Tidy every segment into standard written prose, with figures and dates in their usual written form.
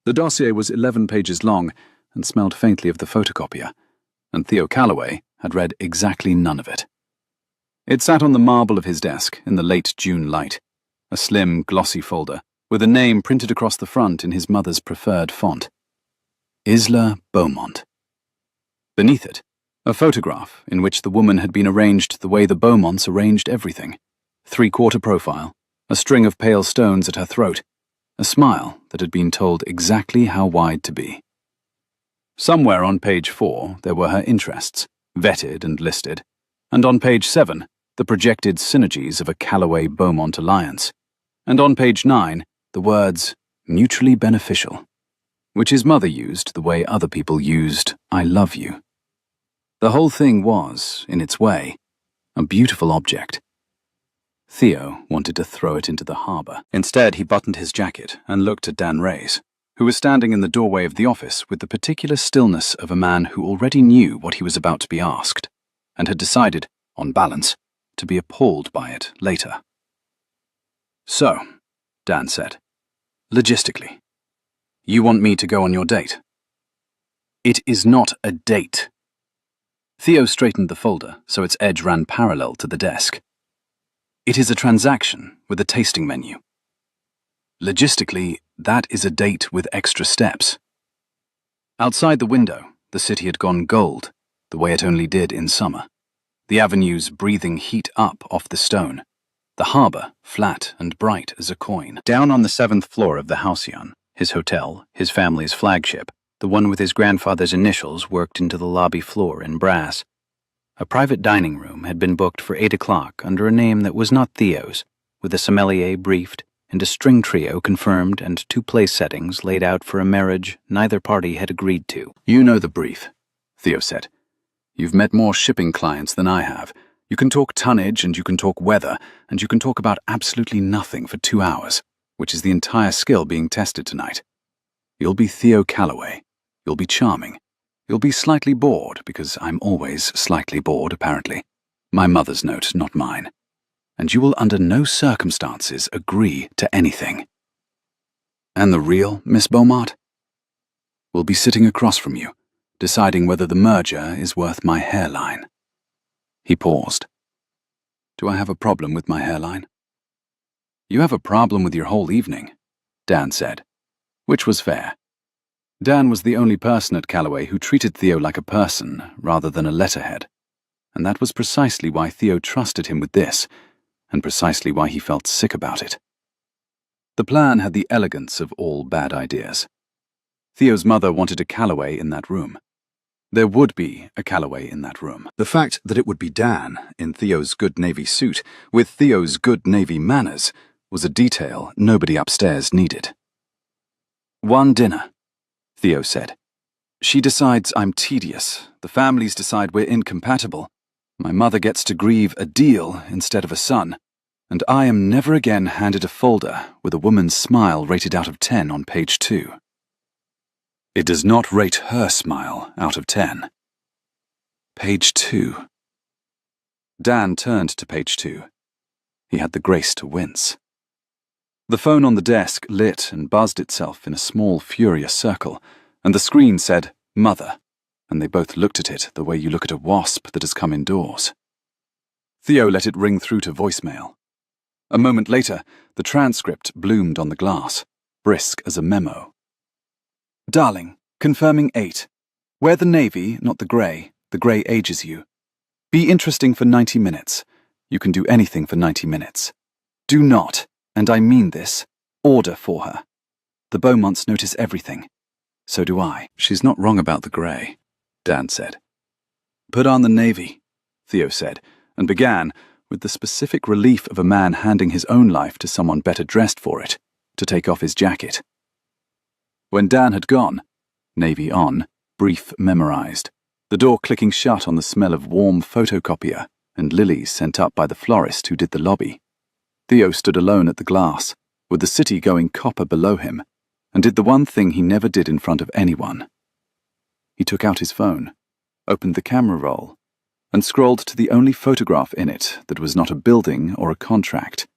The dossier was 11 pages long and smelled faintly of the photocopier, and Theo Calloway had read exactly none of it. It sat on the marble of his desk in the late June light, a slim, glossy folder with a name printed across the front in his mother's preferred font. Isla Beaumont. Beneath it, a photograph in which the woman had been arranged the way the Beaumonts arranged everything. 3/4 profile, a string of pale stones at her throat, a smile that had been told exactly how wide to be. Somewhere on page 4 there were her interests, vetted and listed, and on page 7 the projected synergies of a Calloway-Beaumont alliance, and on page 9 the words mutually beneficial, which his mother used the way other people used I love you. The whole thing was, in its way, a beautiful object. Theo wanted to throw it into the harbour. Instead, he buttoned his jacket and looked at Dan Reyes, who was standing in the doorway of the office with the particular stillness of a man who already knew what he was about to be asked, and had decided, on balance, to be appalled by it later. "So," Dan said, "logistically, you want me to go on your date?" "It is not a date." Theo straightened the folder so its edge ran parallel to the desk. "It is a transaction with a tasting menu. Logistically, that is a date with extra steps." Outside the window, the city had gone gold, the way it only did in summer. The avenues breathing heat up off the stone, the harbour flat and bright as a coin. Down on the 7th floor of the Halcyon, his hotel, his family's flagship, the one with his grandfather's initials worked into the lobby floor in brass, a private dining room had been booked for 8 o'clock under a name that was not Theo's, with a sommelier briefed and a string trio confirmed and 2 place settings laid out for a marriage neither party had agreed to. "You know the brief," Theo said. "You've met more shipping clients than I have. You can talk tonnage and you can talk weather and you can talk about absolutely nothing for 2 hours, which is the entire skill being tested tonight. You'll be Theo Calloway. You'll be charming. You'll be slightly bored, because I'm always slightly bored, apparently. My mother's note, not mine. And you will under no circumstances agree to anything. And the real Miss Beaumont will be sitting across from you, deciding whether the merger is worth my hairline." He paused. "Do I have a problem with my hairline?" "You have a problem with your whole evening," Dan said, which was fair. Dan was the only person at Calloway who treated Theo like a person rather than a letterhead, and that was precisely why Theo trusted him with this, and precisely why he felt sick about it. The plan had the elegance of all bad ideas. Theo's mother wanted a Calloway in that room. There would be a Calloway in that room. The fact that it would be Dan, in Theo's good Navy suit, with Theo's good Navy manners, was a detail nobody upstairs needed. "One dinner," Theo said. "She decides I'm tedious, the families decide we're incompatible, my mother gets to grieve a deal instead of a son, and I am never again handed a folder with a woman's smile rated out of 10 on page 2. It does not rate her smile out of 10. Page 2. Dan turned to page 2. He had the grace to wince. The phone on the desk lit and buzzed itself in a small, furious circle, and the screen said, "Mother," and they both looked at it the way you look at a wasp that has come indoors. Theo let it ring through to voicemail. A moment later, the transcript bloomed on the glass, brisk as a memo. "Darling, confirming 8. Wear the navy, not the grey ages you. Be interesting for 90 minutes. You can do anything for 90 minutes. Do not, and I mean this, order for her. The Beaumonts notice everything. So do I." "She's not wrong about the grey," Dan said. "Put on the navy," Theo said, and began, with the specific relief of a man handing his own life to someone better dressed for it, to take off his jacket. When Dan had gone, navy on, brief memorized, the door clicking shut on the smell of warm photocopier and lilies sent up by the florist who did the lobby, Theo stood alone at the glass, with the city going copper below him, and did the one thing he never did in front of anyone. He took out his phone, opened the camera roll, and scrolled to the only photograph in it that was not a building or a contract.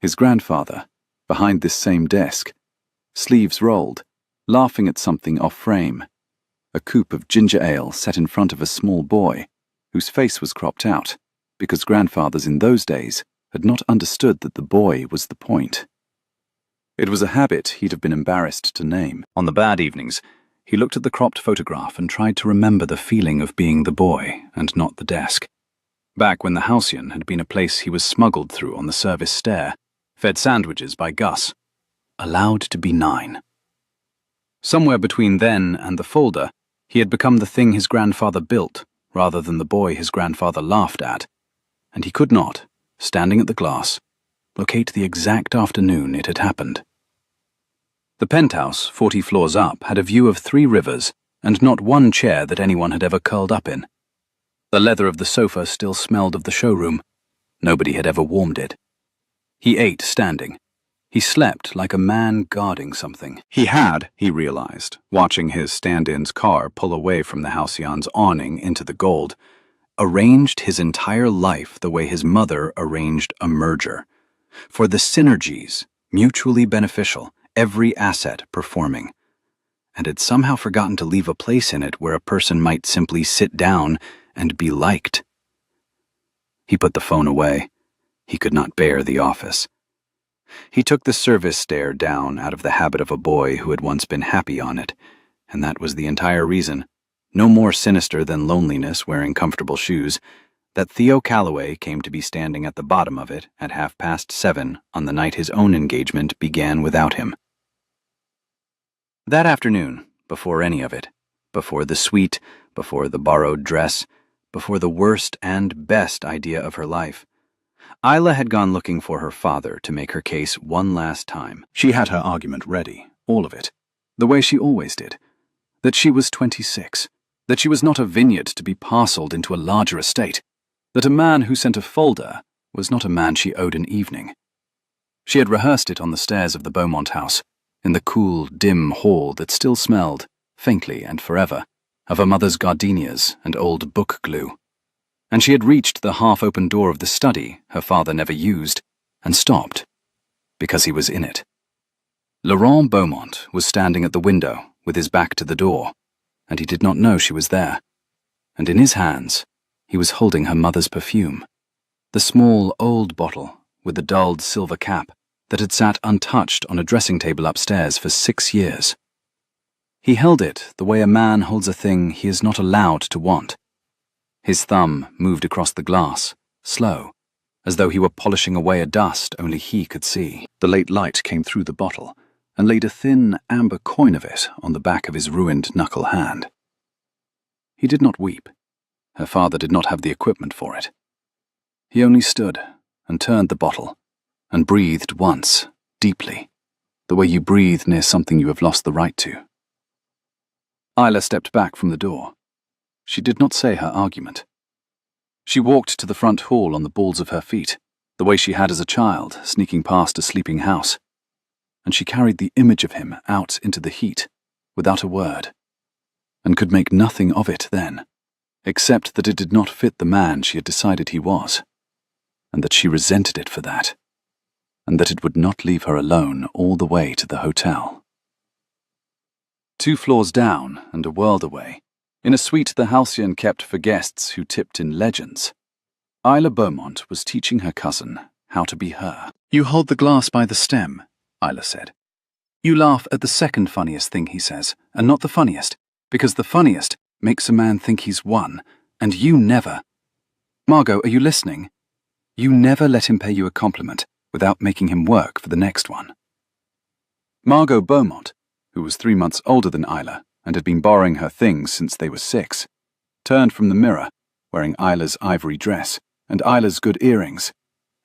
His grandfather, behind this same desk, sleeves rolled, laughing at something off frame. A coupe of ginger ale set in front of a small boy, whose face was cropped out, because grandfathers in those days had not understood that the boy was the point. It was a habit he'd have been embarrassed to name. On the bad evenings, he looked at the cropped photograph and tried to remember the feeling of being the boy and not the desk. Back when the halcyon had been a place he was smuggled through on the service stair, fed sandwiches by Gus, allowed to be 9. Somewhere between then and the folder, he had become the thing his grandfather built, rather than the boy his grandfather laughed at, and he could not, standing at the glass, locate the exact afternoon it had happened. The penthouse, 40 floors up, had a view of 3 rivers and not one chair that anyone had ever curled up in. The leather of the sofa still smelled of the showroom. Nobody had ever warmed it. He ate standing. He slept like a man guarding something. He had, he realized, watching his stand-in's car pull away from the halcyon's awning into the gold, arranged his entire life the way his mother arranged a merger. For the synergies, mutually beneficial, every asset performing, and had somehow forgotten to leave a place in it where a person might simply sit down and be liked. He put the phone away. He could not bear the office. He took the service stair down out of the habit of a boy who had once been happy on it, and that was the entire reason, no more sinister than loneliness wearing comfortable shoes, that Theo Calloway came to be standing at the bottom of it at 7:30 on the night his own engagement began without him. That afternoon, before any of it, before the suite, before the borrowed dress, before the worst and best idea of her life, Isla had gone looking for her father to make her case one last time. She had her argument ready, all of it, the way she always did, that she was 26, that she was not a vineyard to be parceled into a larger estate, that a man who sent a folder was not a man she owed an evening. She had rehearsed it on the stairs of the Beaumont house, in the cool, dim hall that still smelled, faintly and forever, of her mother's gardenias and old book glue. And she had reached the half-open door of the study her father never used, and stopped, because he was in it. Laurent Beaumont was standing at the window with his back to the door, and he did not know she was there. And in his hands, he was holding her mother's perfume, the small, old bottle with the dulled silver cap that had sat untouched on a dressing table upstairs for 6 years. He held it the way a man holds a thing he is not allowed to want. His thumb moved across the glass, slow, as though he were polishing away a dust only he could see. The late light came through the bottle and laid a thin amber coin of it on the back of his ruined knuckle hand. He did not weep. Her father did not have the equipment for it. He only stood and turned the bottle and breathed once, deeply, the way you breathe near something you have lost the right to. Isla stepped back from the door. She did not say her argument. She walked to the front hall on the balls of her feet, the way she had as a child, sneaking past a sleeping house, and she carried the image of him out into the heat, without a word, and could make nothing of it then, except that it did not fit the man she had decided he was, and that she resented it for that, and that it would not leave her alone all the way to the hotel. 2 floors down and a world away, in a suite the halcyon kept for guests who tipped in legends, Isla Beaumont was teaching her cousin how to be her. "You hold the glass by the stem," Isla said. "You laugh at the second funniest thing he says, and not the funniest, because the funniest makes a man think he's won, and you never. Margot, are you listening? You never let him pay you a compliment without making him work for the next one." Margot Beaumont, who was 3 months older than Isla and had been borrowing her things since they were 6, turned from the mirror, wearing Isla's ivory dress and Isla's good earrings,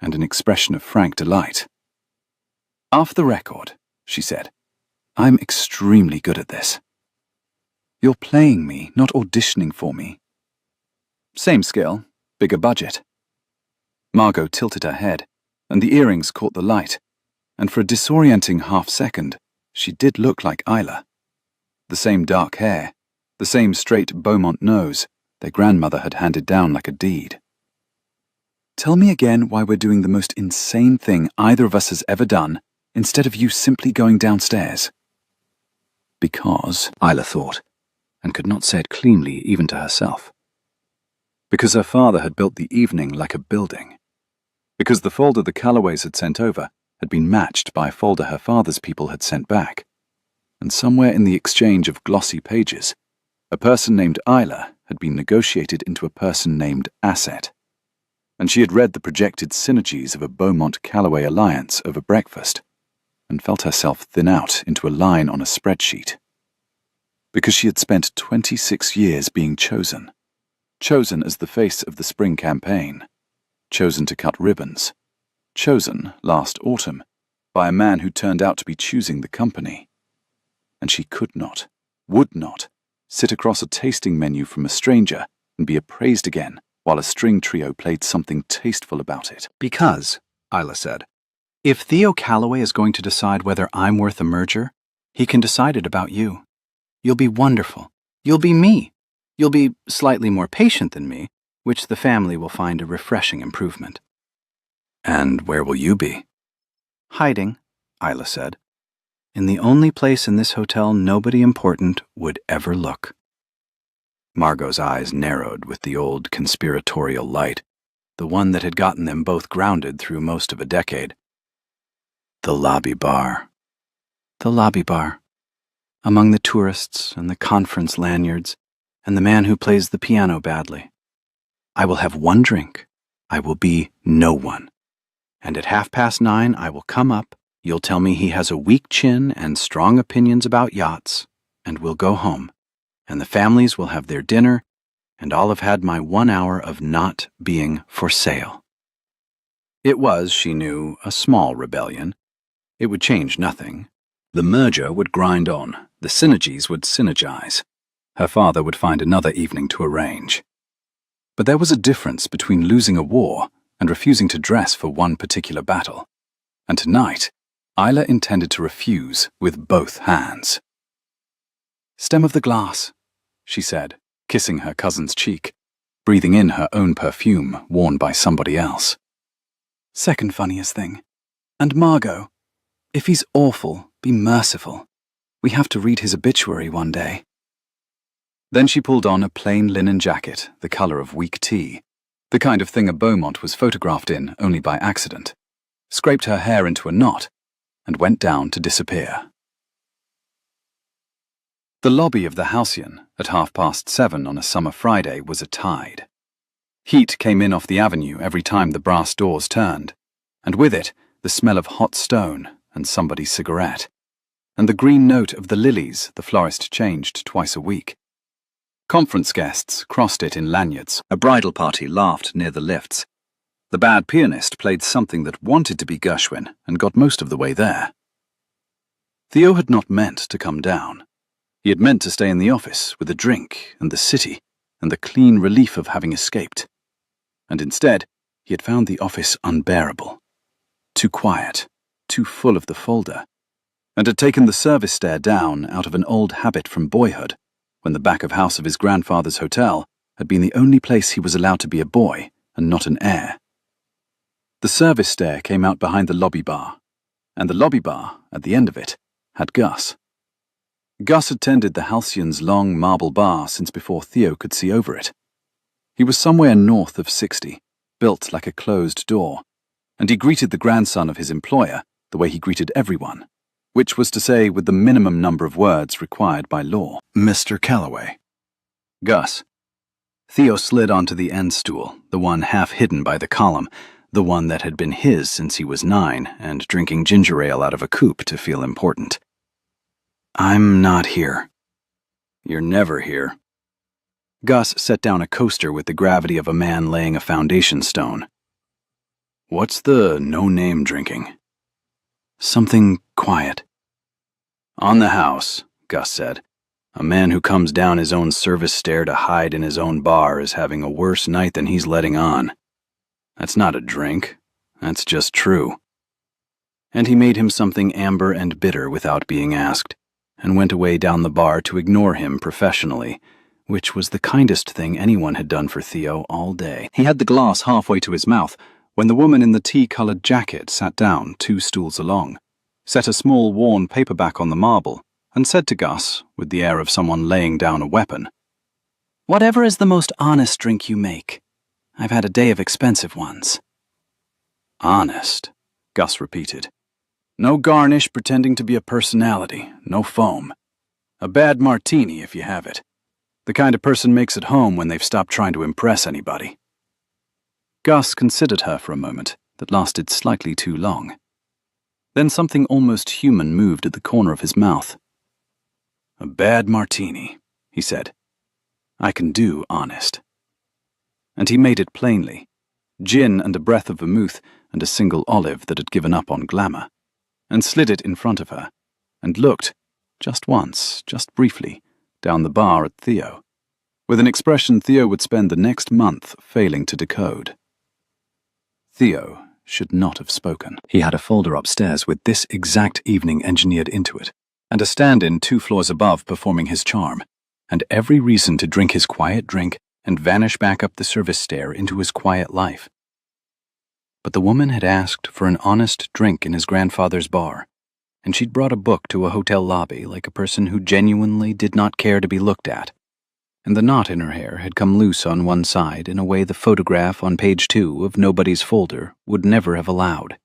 and an expression of frank delight. "Off the record," she said, "I'm extremely good at this. You're playing me, not auditioning for me. Same skill, bigger budget." Margot tilted her head, and the earrings caught the light, and for a disorienting half-second, she did look like Isla. The same dark hair, the same straight Beaumont nose their grandmother had handed down like a deed. "Tell me again why we're doing the most insane thing either of us has ever done, instead of you simply going downstairs." Because, Isla thought, and could not say it cleanly even to herself. Because her father had built the evening like a building. Because the folder the Callaways had sent over had been matched by a folder her father's people had sent back. And somewhere in the exchange of glossy pages, a person named Isla had been negotiated into a person named Asset. And she had read the projected synergies of a Beaumont-Callaway alliance over breakfast, and felt herself thin out into a line on a spreadsheet. Because she had spent 26 years being chosen as the face of the spring campaign, chosen to cut ribbons, chosen last autumn by a man who turned out to be choosing the company. And she could not, would not, sit across a tasting menu from a stranger and be appraised again while a string trio played something tasteful about it. Because, Isla said, if Theo Callaway is going to decide whether I'm worth a merger, he can decide it about you. You'll be wonderful. You'll be me. You'll be slightly more patient than me, which the family will find a refreshing improvement. And where will you be? Hiding, Isla said, in the only place in this hotel nobody important would ever look. Margot's eyes narrowed with the old conspiratorial light, the one that had gotten them both grounded through most of a decade. The lobby bar. The lobby bar. Among the tourists and the conference lanyards, and the man who plays the piano badly. I will have one drink. I will be no one. And at 9:30 I will come up, you'll tell me he has a weak chin and strong opinions about yachts, and we'll go home. And the families will have their dinner, and I'll have had my 1 hour of not being for sale. It was, she knew, a small rebellion. It would change nothing. The merger would grind on. The synergies would synergize. Her father would find another evening to arrange. But there was a difference between losing a war and refusing to dress for one particular battle. And tonight, Isla intended to refuse with both hands. Stem of the glass, she said, kissing her cousin's cheek, breathing in her own perfume worn by somebody else. Second funniest thing. And Margot, if he's awful, be merciful. We have to read his obituary one day. Then she pulled on a plain linen jacket, the color of weak tea, the kind of thing a Beaumont was photographed in only by accident, scraped her hair into a knot, and went down to disappear. The lobby of the Halcyon at 7:30 on a summer Friday was a tide. Heat came in off the avenue every time the brass doors turned, and with it the smell of hot stone and somebody's cigarette, and the green note of the lilies the florist changed twice a week. Conference guests crossed it in lanyards. A bridal party laughed near the lifts. The bad pianist played something that wanted to be Gershwin and got most of the way there. Theo had not meant to come down. He had meant to stay in the office with a drink and the city and the clean relief of having escaped. And instead, he had found the office unbearable. Too quiet, too full of the folder, and had taken the service stair down out of an old habit from boyhood, when the back of house of his grandfather's hotel had been the only place he was allowed to be a boy and not an heir. The service stair came out behind the lobby bar, and the lobby bar, at the end of it, had Gus. Gus had tended the Halcyon's long marble bar since before Theo could see over it. He was somewhere north of 60, built like a closed door, and he greeted the grandson of his employer the way he greeted everyone, which was to say with the minimum number of words required by law. Mr. Callaway. Gus. Theo slid onto the end stool, the one half hidden by the column, the one that had been his since he was 9 and drinking ginger ale out of a coupe to feel important. I'm not here. You're never here. Gus set down a coaster with the gravity of a man laying a foundation stone. What's the no-name drinking? Something quiet. On the house, Gus said. A man who comes down his own service stair to hide in his own bar is having a worse night than he's letting on. That's not a drink. That's just true. And he made him something amber and bitter without being asked, and went away down the bar to ignore him professionally, which was the kindest thing anyone had done for Theo all day. He had the glass halfway to his mouth when the woman in the tea-colored jacket sat down 2 stools along, set a small worn paperback on the marble, and said to Gus, with the air of someone laying down a weapon, "Whatever is the most honest drink you make? I've had a day of expensive ones." "Honest," Gus repeated. "No garnish pretending to be a personality, no foam. A bad martini if you have it. The kind a person makes at home when they've stopped trying to impress anybody." Gus considered her for a moment that lasted slightly too long. Then something almost human moved at the corner of his mouth. "A bad martini," he said. "I can do honest." And he made it plainly. Gin and a breath of vermouth and a single olive that had given up on glamour, and slid it in front of her, and looked, just once, just briefly, down the bar at Theo, with an expression Theo would spend the next month failing to decode. Theo should not have spoken. He had a folder upstairs with this exact evening engineered into it, and a stand-in 2 floors above performing his charm, and every reason to drink his quiet drink and vanish back up the service stair into his quiet life. But the woman had asked for an honest drink in his grandfather's bar, and she'd brought a book to a hotel lobby like a person who genuinely did not care to be looked at, and the knot in her hair had come loose on one side in a way the photograph on page 2 of Nobody's folder would never have allowed.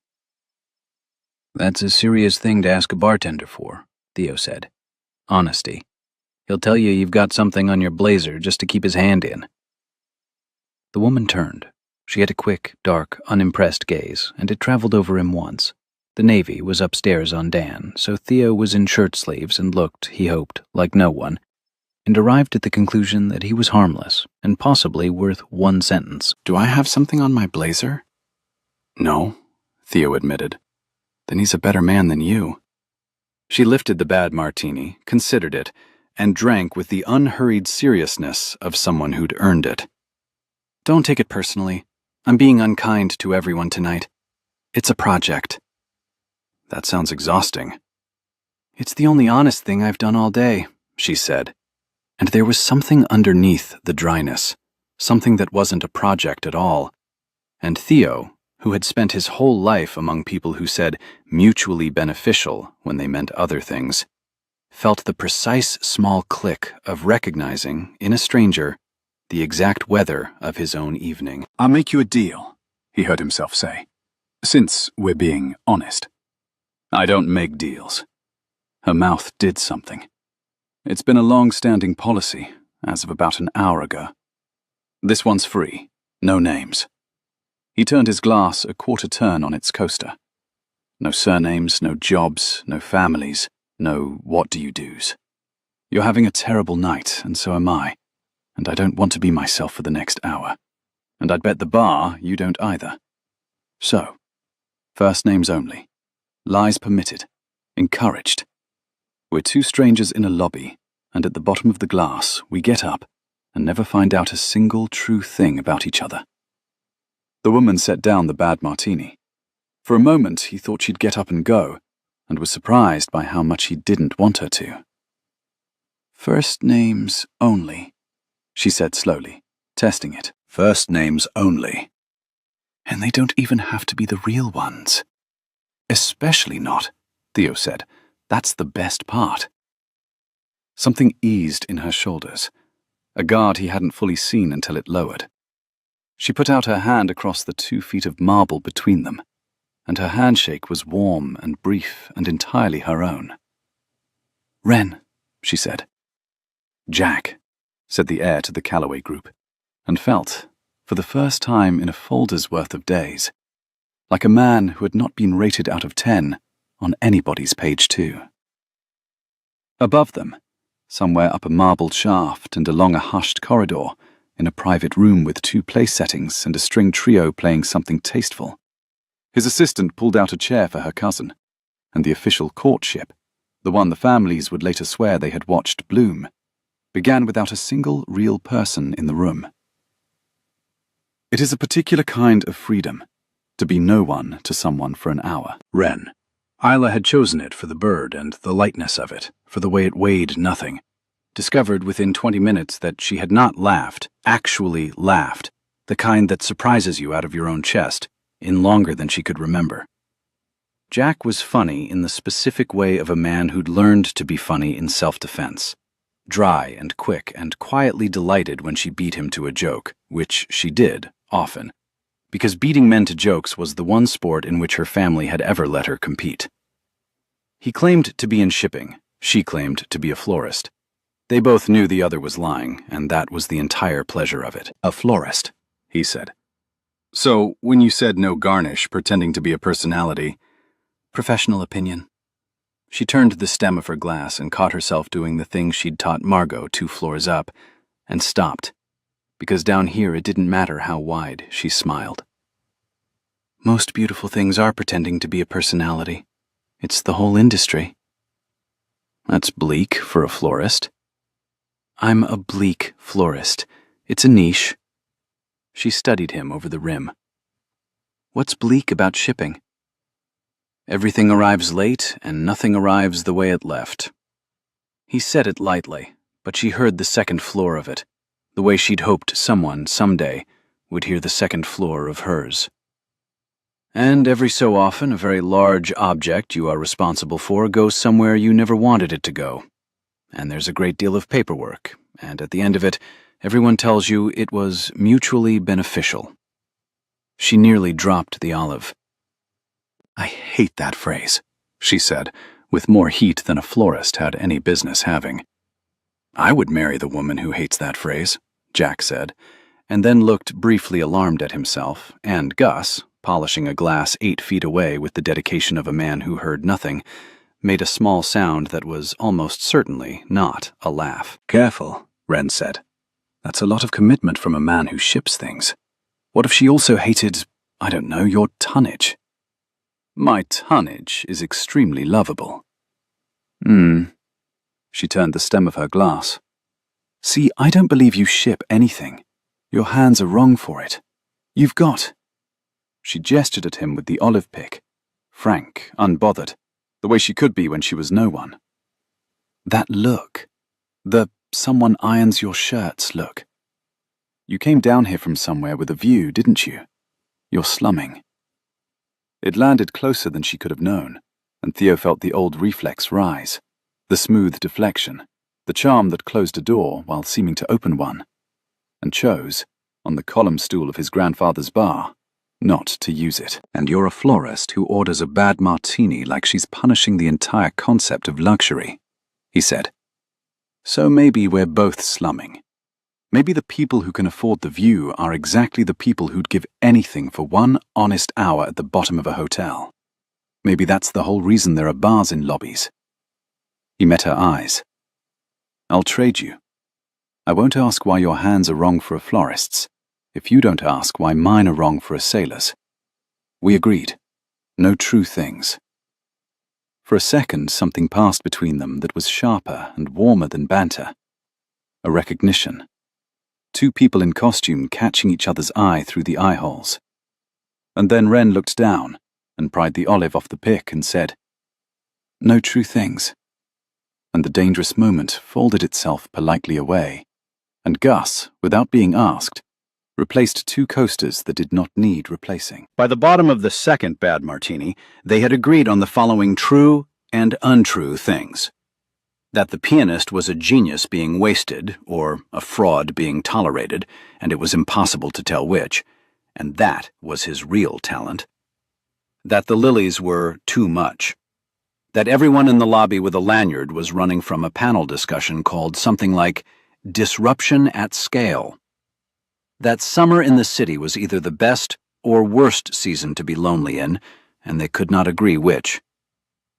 "That's a serious thing to ask a bartender for," Theo said. "Honesty. He'll tell you you've got something on your blazer just to keep his hand in." The woman turned. She had a quick, dark, unimpressed gaze, and it traveled over him once. The Navy was upstairs on Dan, so Theo was in shirt sleeves and looked, he hoped, like no one, and arrived at the conclusion that he was harmless and possibly worth one sentence. "Do I have something on my blazer?" "No," Theo admitted. "Then he's a better man than you." She lifted the bad martini, considered it, and drank with the unhurried seriousness of someone who'd earned it. "Don't take it personally. I'm being unkind to everyone tonight. It's a project." "That sounds exhausting." "It's the only honest thing I've done all day," she said. And there was something underneath the dryness, something that wasn't a project at all. And Theo, who had spent his whole life among people who said mutually beneficial when they meant other things, felt the precise small click of recognizing, in a stranger, the exact weather of his own evening. "I'll make you a deal," he heard himself say, "since we're being honest." "I don't make deals." Her mouth did something. "It's been a long-standing policy, as of about an hour ago. This one's free, no names." He turned his glass a quarter turn on its coaster. No surnames, no jobs, no families, no what-do-you-dos. You're having a terrible night, and so am I, and I don't want to be myself for the next hour. And I'd bet the bar you don't either. So, first names only. Lies permitted. Encouraged. We're 2 strangers in a lobby, and at the bottom of the glass, we get up and never find out a single true thing about each other. The woman set down the bad martini. For a moment, he thought she'd get up and go, and was surprised by how much he didn't want her to. "First names only," she said slowly, testing it. "First names only. And they don't even have to be the real ones." "Especially not," Theo said. "That's the best part." Something eased in her shoulders, a guard he hadn't fully seen until it lowered. She put out her hand across the 2 feet of marble between them, and her handshake was warm and brief and entirely her own. "Ren," she said. "Jack," said the heir to the Calloway group, and felt, for the first time in a folder's worth of days, like a man who had not been rated out of 10 on anybody's page 2. Above them, somewhere up a marbled shaft and along a hushed corridor, in a private room with 2 place settings and a string trio playing something tasteful, his assistant pulled out a chair for her cousin, and the official courtship, the one the families would later swear they had watched bloom, began without a single real person in the room. It is a particular kind of freedom, to be no one to someone for an hour. Ren. Isla had chosen it for the bird and the lightness of it, for the way it weighed nothing. Discovered within 20 minutes that she had not laughed, actually laughed, the kind that surprises you out of your own chest, in longer than she could remember. Jack was funny in the specific way of a man who'd learned to be funny in self-defense. Dry and quick and quietly delighted when she beat him to a joke, which she did, often, because beating men to jokes was the one sport in which her family had ever let her compete. He claimed to be in shipping. She claimed to be a florist. They both knew the other was lying, and that was the entire pleasure of it. A florist, he said. So, when you said no garnish, pretending to be a personality— Professional opinion. She turned the stem of her glass and caught herself doing the thing she'd taught Margot 2 floors up, and stopped, because down here it didn't matter how wide she smiled. Most beautiful things are pretending to be a personality. It's the whole industry. That's bleak for a florist. I'm a bleak florist. It's a niche. She studied him over the rim. What's bleak about shipping? Everything arrives late, and nothing arrives the way it left. He said it lightly, but she heard the second floor of it, the way she'd hoped someone, someday, would hear the second floor of hers. And every so often, a very large object you are responsible for goes somewhere you never wanted it to go. And there's a great deal of paperwork, and at the end of it, everyone tells you it was mutually beneficial. She nearly dropped the olive. I hate that phrase, she said, with more heat than a florist had any business having. I would marry the woman who hates that phrase, Jack said, and then looked briefly alarmed at himself, and Gus, polishing a glass 8 feet away with the dedication of a man who heard nothing, made a small sound that was almost certainly not a laugh. Careful, Wren said. That's a lot of commitment from a man who ships things. What if she also hated, I don't know, your tonnage? My tonnage is extremely lovable. She turned the stem of her glass. See, I don't believe you ship anything. Your hands are wrong for it. You've got— She gestured at him with the olive pick, frank, unbothered, the way she could be when she was no one. That look. The someone irons your shirts look. You came down here from somewhere with a view, didn't you? You're slumming. It landed closer than she could have known, and Theo felt the old reflex rise, the smooth deflection, the charm that closed a door while seeming to open one, and chose, on the column stool of his grandfather's bar, not to use it. And you're a florist who orders a bad martini like she's punishing the entire concept of luxury, he said. So maybe we're both slumming. Maybe the people who can afford the view are exactly the people who'd give anything for 1 honest hour at the bottom of a hotel. Maybe that's the whole reason there are bars in lobbies. He met her eyes. I'll trade you. I won't ask why your hands are wrong for a florist's, if you don't ask why mine are wrong for a sailor's. We agreed. No true things. For a second, something passed between them that was sharper and warmer than banter. A recognition. 2 people in costume catching each other's eye through the eye holes. And then Wren looked down and pried the olive off the pick and said, No true things. And the dangerous moment folded itself politely away, and Gus, without being asked, replaced 2 coasters that did not need replacing. By the bottom of the second bad martini, they had agreed on the following true and untrue things. That the pianist was a genius being wasted, or a fraud being tolerated, and it was impossible to tell which, and that was his real talent. That the lilies were too much. That everyone in the lobby with a lanyard was running from a panel discussion called something like Disruption at Scale. That summer in the city was either the best or worst season to be lonely in, and they could not agree which.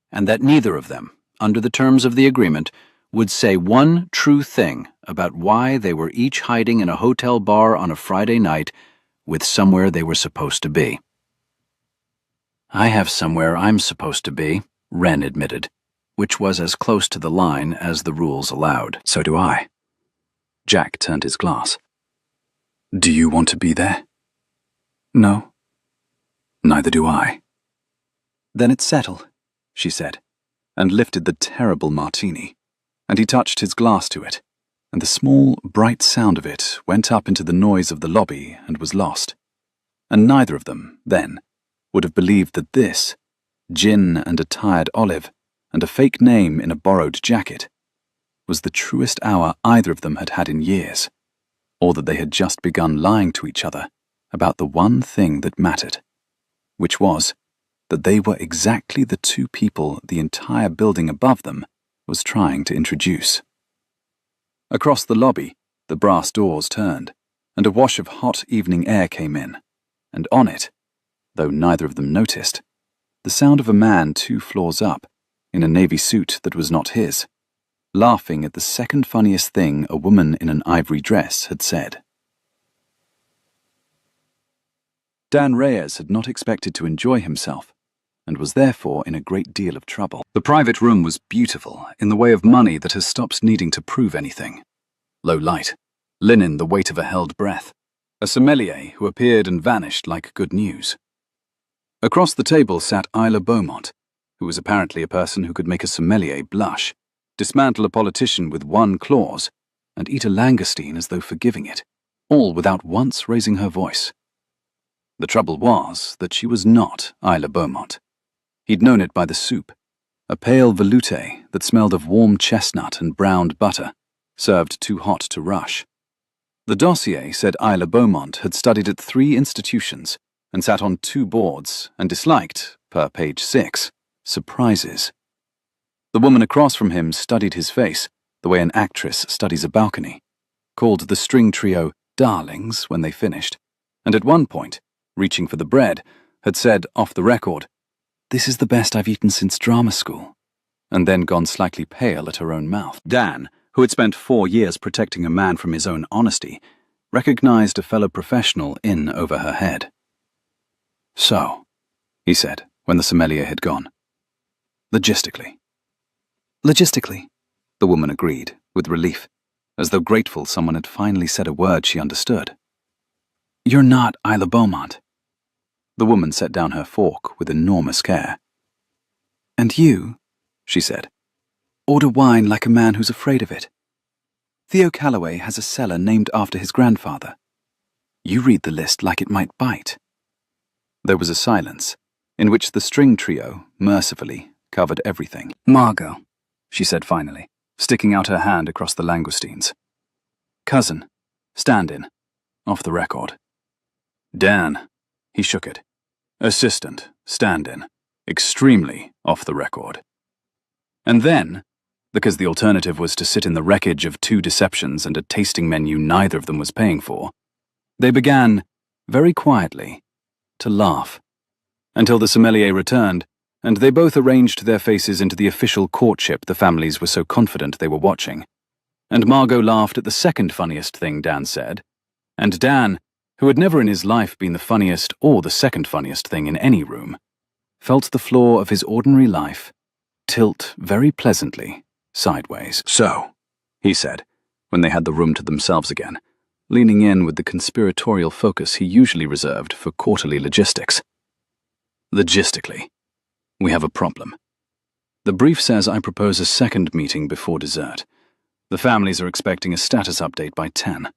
And that neither of them, under the terms of the agreement, would say one true thing about why they were each hiding in a hotel bar on a Friday night with somewhere they were supposed to be. I have somewhere I'm supposed to be, Wren admitted, which was as close to the line as the rules allowed. So do I. Jack turned his glass. Do you want to be there? No. Neither do I. Then it's settled, she said, and lifted the terrible martini, and he touched his glass to it, and the small, bright sound of it went up into the noise of the lobby and was lost. And neither of them, then, would have believed that this, gin and a tired olive, and a fake name in a borrowed jacket, was the truest hour either of them had had in years, or that they had just begun lying to each other about the one thing that mattered, which was that they were exactly the two people the entire building above them was trying to introduce. Across the lobby, the brass doors turned, and a wash of hot evening air came in, and on it, though neither of them noticed, the sound of a man 2 floors up, in a navy suit that was not his, laughing at the second funniest thing a woman in an ivory dress had said. Dan Reyes had not expected to enjoy himself, and was therefore in a great deal of trouble. The private room was beautiful in the way of money that has stopped needing to prove anything. Low light, linen the weight of a held breath, a sommelier who appeared and vanished like good news. Across the table sat Isla Beaumont, who was apparently a person who could make a sommelier blush, dismantle a politician with one clause, and eat a langoustine as though forgiving it, all without once raising her voice. The trouble was that she was not Isla Beaumont. He'd known it by the soup, a pale veloute that smelled of warm chestnut and browned butter, served too hot to rush. The dossier said Isla Beaumont had studied at 3 institutions and sat on 2 boards and disliked, per page 6, surprises. The woman across from him studied his face the way an actress studies a balcony, called the string trio darlings when they finished, and at one point, reaching for the bread, had said off the record, "This is the best I've eaten since drama school," and then gone slightly pale at her own mouth. Dan, who had spent 4 years protecting a man from his own honesty, recognized a fellow professional in over her head. "So," he said when the sommelier had gone. "Logistically." "Logistically," the woman agreed, with relief, as though grateful someone had finally said a word she understood. "You're not Isla Beaumont." The woman set down her fork with enormous care. "And you," she said, "order wine like a man who's afraid of it. Theo Calloway has a cellar named after his grandfather. You read the list like it might bite." There was a silence, in which the string trio, mercifully, covered everything. "Margot," she said finally, sticking out her hand across the langoustines. "Cousin, stand-in, off the record." "Dan," he shook it. "Assistant, stand-in, extremely off the record." And then, because the alternative was to sit in the wreckage of 2 deceptions and a tasting menu neither of them was paying for, they began, very quietly, to laugh, until the sommelier returned, and they both arranged their faces into the official courtship the families were so confident they were watching. And Margot laughed at the second funniest thing Dan said, and Dan, who had never in his life been the funniest or the second funniest thing in any room, felt the floor of his ordinary life tilt very pleasantly sideways. "So," he said, when they had the room to themselves again, leaning in with the conspiratorial focus he usually reserved for quarterly logistics. "Logistically, we have a problem. The brief says I propose a second meeting before dessert. The families are expecting a status update by 10.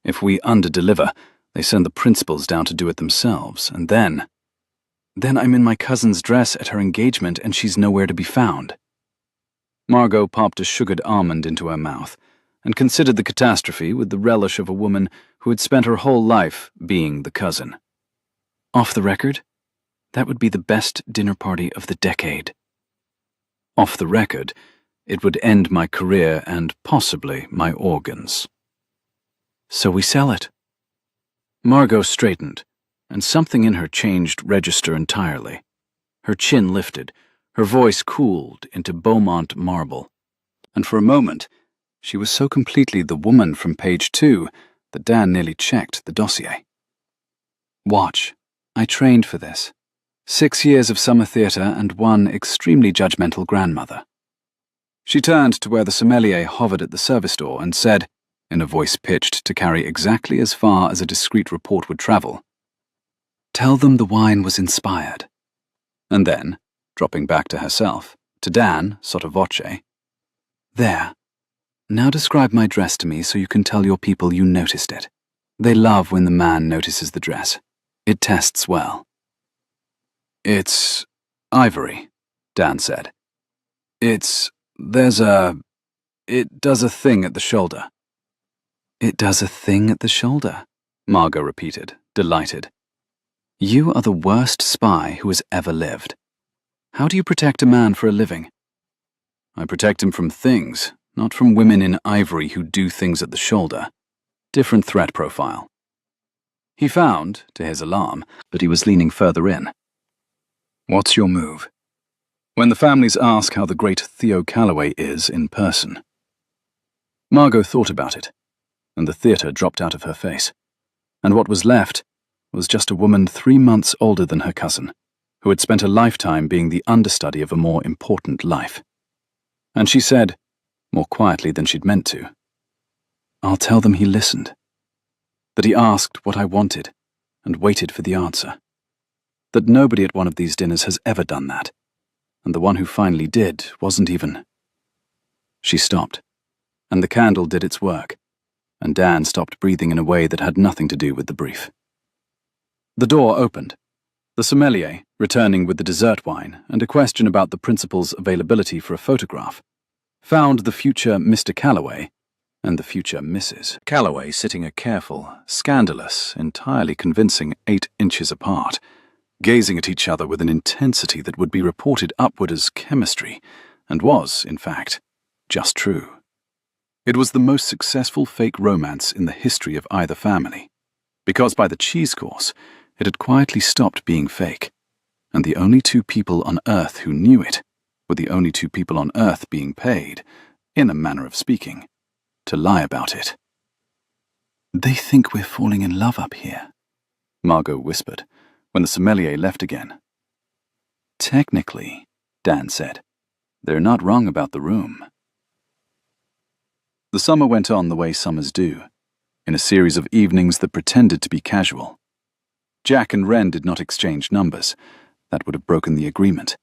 If we underdeliver, they send the principals down to do it themselves, and then I'm in my cousin's dress at her engagement and she's nowhere to be found." Margot popped a sugared almond into her mouth and considered the catastrophe with the relish of a woman who had spent her whole life being the cousin. "Off the record, that would be the best dinner party of the decade. Off the record, it would end my career and possibly my organs. So we sell it." Margot straightened, and something in her changed register entirely. Her chin lifted, her voice cooled into Beaumont marble, and for a moment, she was so completely the woman from page 2 that Dan nearly checked the dossier. "Watch. I trained for this. 6 years of summer theatre and 1 extremely judgmental grandmother." She turned to where the sommelier hovered at the service door and said, in a voice pitched to carry exactly as far as a discreet report would travel, "Tell them the wine was inspired." And then, dropping back to herself, to Dan, sotto voce, "There. Now describe my dress to me so you can tell your people you noticed it. They love when the man notices the dress. It tests well." "It's..." Ivory, Dan said. It does a thing at the shoulder. It does a thing at the shoulder, Margot repeated, delighted. You are the worst spy who has ever lived. How do you protect a man for a living? I protect him from things, not from women in ivory who do things at the shoulder. Different threat profile. He found, to his alarm, that he was leaning further in. What's your move? When the families ask how the great Theo Calloway is in person. Margot thought about it, and the theatre dropped out of her face. And what was left was just a woman 3 months older than her cousin, who had spent a lifetime being the understudy of a more important life. And she said, more quietly than she'd meant to, I'll tell them he listened. That he asked what I wanted, and waited for the answer. That nobody at one of these dinners has ever done that, and the one who finally did wasn't even... She stopped, and the candle did its work, and Dan stopped breathing in a way that had nothing to do with the brief. The door opened. The sommelier, returning with the dessert wine and a question about the principal's availability for a photograph, found the future Mr. Calloway and the future Mrs. Calloway sitting a careful, scandalous, entirely convincing 8 inches apart, gazing at each other with an intensity that would be reported upward as chemistry, and was, in fact, just true. It was the most successful fake romance in the history of either family, because by the cheese course, it had quietly stopped being fake, and the only 2 people on Earth who knew it were the only 2 people on Earth being paid, in a manner of speaking, to lie about it. They think we're falling in love up here, Margot whispered, when the sommelier left again. Technically, Dan said, they're not wrong about the room. The summer went on the way summers do, in a series of evenings that pretended to be casual. Jack and Wren did not exchange numbers. That would have broken the agreement.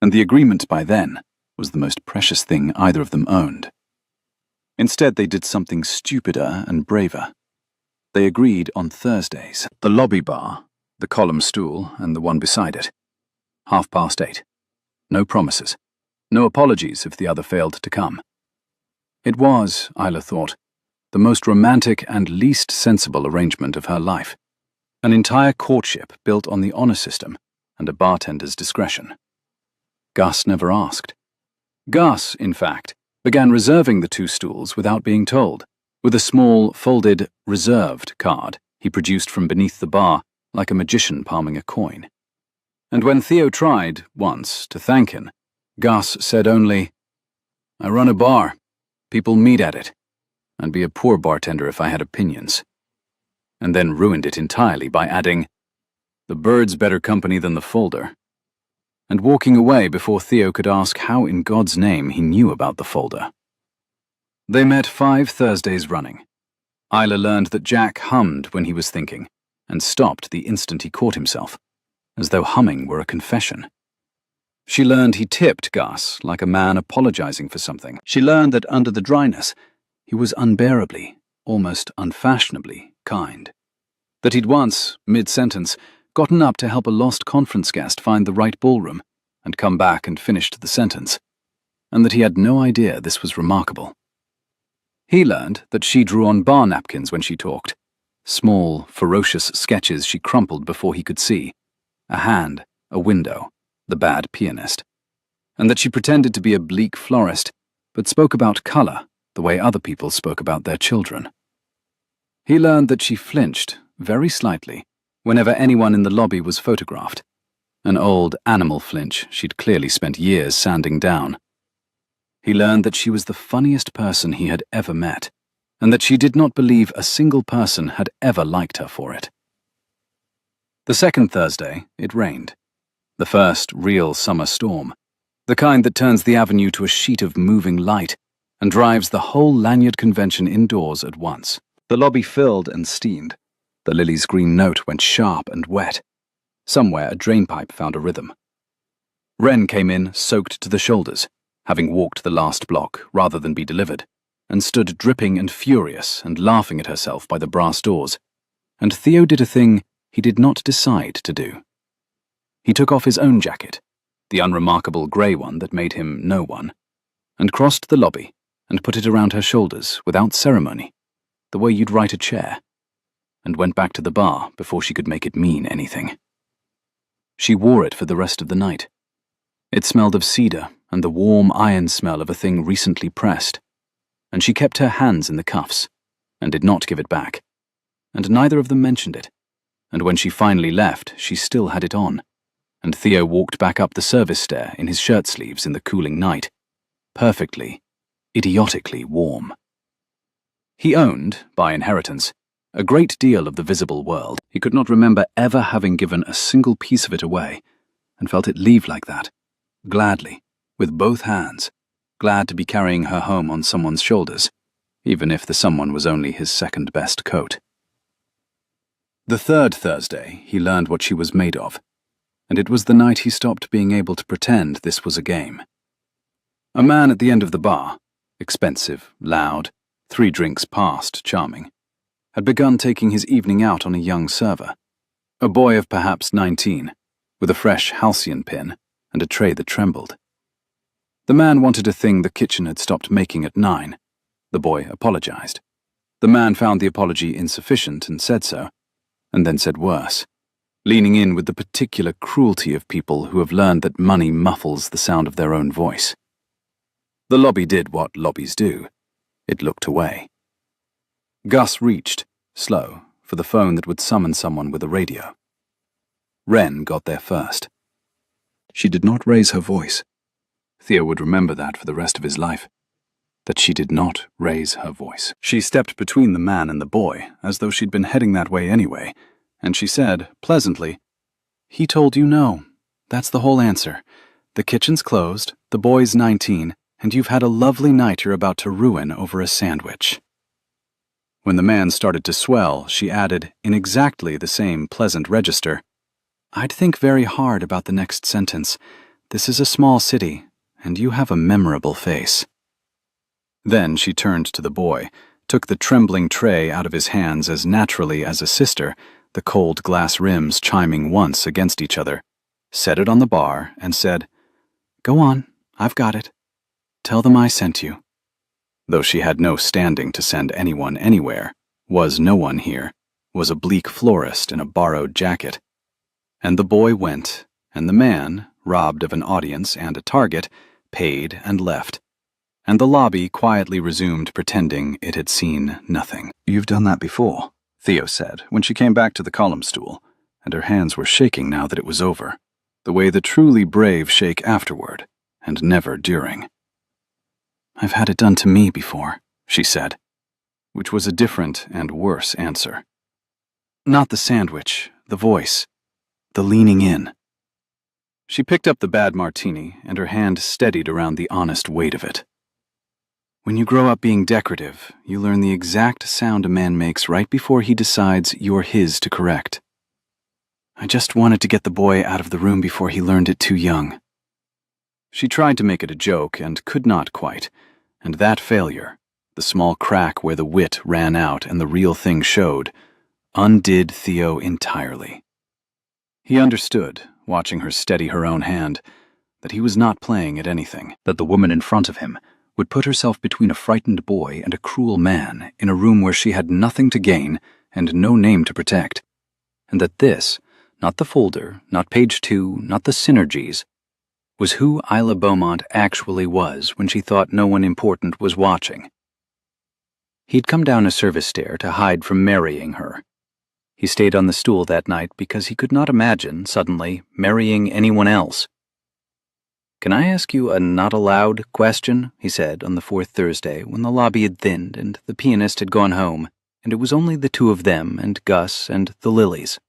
And the agreement by then was the most precious thing either of them owned. Instead, they did something stupider and braver. They agreed on Thursdays, the lobby bar, the column stool, and the one beside it. 8:30. No promises. No apologies if the other failed to come. It was, Isla thought, the most romantic and least sensible arrangement of her life. An entire courtship built on the honor system and a bartender's discretion. Gus never asked. Gus, in fact, began reserving the 2 stools without being told, with a small, folded, reserved card he produced from beneath the bar like a magician palming a coin. And when Theo tried, once, to thank him, Gus said only, I run a bar. People meet at it. I'd be a poor bartender if I had opinions. And then ruined it entirely by adding, the bird's better company than the folder, and walking away before Theo could ask how in God's name he knew about the folder. They met 5 Thursdays running. Isla learned that Jack hummed when he was thinking, and stopped the instant he caught himself, as though humming were a confession. She learned he tipped Gus like a man apologizing for something. She learned that under the dryness, he was unbearably, almost unfashionably, kind. That he'd once, mid-sentence, gotten up to help a lost conference guest find the right ballroom, and come back and finished the sentence, and that he had no idea this was remarkable. He learned that she drew on bar napkins when she talked, small, ferocious sketches she crumpled before he could see, a hand, a window, the bad pianist, and that she pretended to be a bleak florist, but spoke about color the way other people spoke about their children. He learned that she flinched, very slightly, whenever anyone in the lobby was photographed, an old animal flinch she'd clearly spent years sanding down. He learned that she was the funniest person he had ever met, and that she did not believe a single person had ever liked her for it. The second Thursday, it rained. The first real summer storm, the kind that turns the avenue to a sheet of moving light and drives the whole lanyard convention indoors at once. The lobby filled and steamed. The Lily's green note went sharp and wet. Somewhere a drainpipe found a rhythm. Wren came in soaked to the shoulders, having walked the last block rather than be delivered, and stood dripping and furious and laughing at herself by the brass doors. And Theo did a thing he did not decide to do. He took off his own jacket, the unremarkable grey one that made him no one, and crossed the lobby and put it around her shoulders without ceremony, the way you'd write a chair, and went back to the bar before she could make it mean anything. She wore it for the rest of the night. It smelled of cedar and the warm iron smell of a thing recently pressed, and she kept her hands in the cuffs and did not give it back, and neither of them mentioned it, and when she finally left, she still had it on, and Theo walked back up the service stair in his shirt sleeves in the cooling night, perfectly, idiotically warm. He owned, by inheritance, a great deal of the visible world. He could not remember ever having given a single piece of it away, and felt it leave like that, gladly, with both hands, glad to be carrying her home on someone's shoulders, even if the someone was only his second-best coat. The third Thursday, he learned what she was made of, and it was the night he stopped being able to pretend this was a game. A man at the end of the bar, expensive, loud, 3 drinks past charming, had begun taking his evening out on a young server, a boy of perhaps 19, with a fresh halcyon pin and a tray that trembled. The man wanted a thing the kitchen had stopped making at 9. The boy apologized. The man found the apology insufficient and said so, and then said worse, leaning in with the particular cruelty of people who have learned that money muffles the sound of their own voice. The lobby did what lobbies do. It looked away. Gus reached, slow, for the phone that would summon someone with a radio. Wren got there first. She did not raise her voice. Theo would remember that for the rest of his life. That she did not raise her voice. She stepped between the man and the boy, as though she'd been heading that way anyway, and she said, pleasantly, "He told you no. That's the whole answer. The kitchen's closed, the boy's 19, and you've had a lovely night you're about to ruin over a sandwich." When the man started to swell, she added, in exactly the same pleasant register, "I'd think very hard about the next sentence. This is a small city, and you have a memorable face." Then she turned to the boy, took the trembling tray out of his hands as naturally as a sister, the cold glass rims chiming once against each other, set it on the bar, and said, "Go on, I've got it. Tell them I sent you." Though she had no standing to send anyone anywhere, was no one here, was a bleak florist in a borrowed jacket. And the boy went, and the man, robbed of an audience and a target, paid and left. And the lobby quietly resumed pretending it had seen nothing. "You've done that before," Theo said, when she came back to the column stool, and her hands were shaking now that it was over, the way the truly brave shake afterward, and never during. "I've had it done to me before," she said, which was a different and worse answer. Not the sandwich, the voice, the leaning in. She picked up the bad martini, and her hand steadied around the honest weight of it. "When you grow up being decorative, you learn the exact sound a man makes right before he decides you're his to correct. I just wanted to get the boy out of the room before he learned it too young." She tried to make it a joke and could not quite, and that failure, the small crack where the wit ran out and the real thing showed, undid Theo entirely. He understood, watching her steady her own hand, that he was not playing at anything, that the woman in front of him would put herself between a frightened boy and a cruel man in a room where she had nothing to gain and no name to protect, and that this, not the folder, not page 2, not the synergies, was who Isla Beaumont actually was when she thought no one important was watching. He'd come down a service stair to hide from marrying her. He stayed on the stool that night because he could not imagine, suddenly, marrying anyone else. "Can I ask you a not-allowed question?" he said on the 4th Thursday when the lobby had thinned and the pianist had gone home, and it was only the two of them and Gus and the lilies.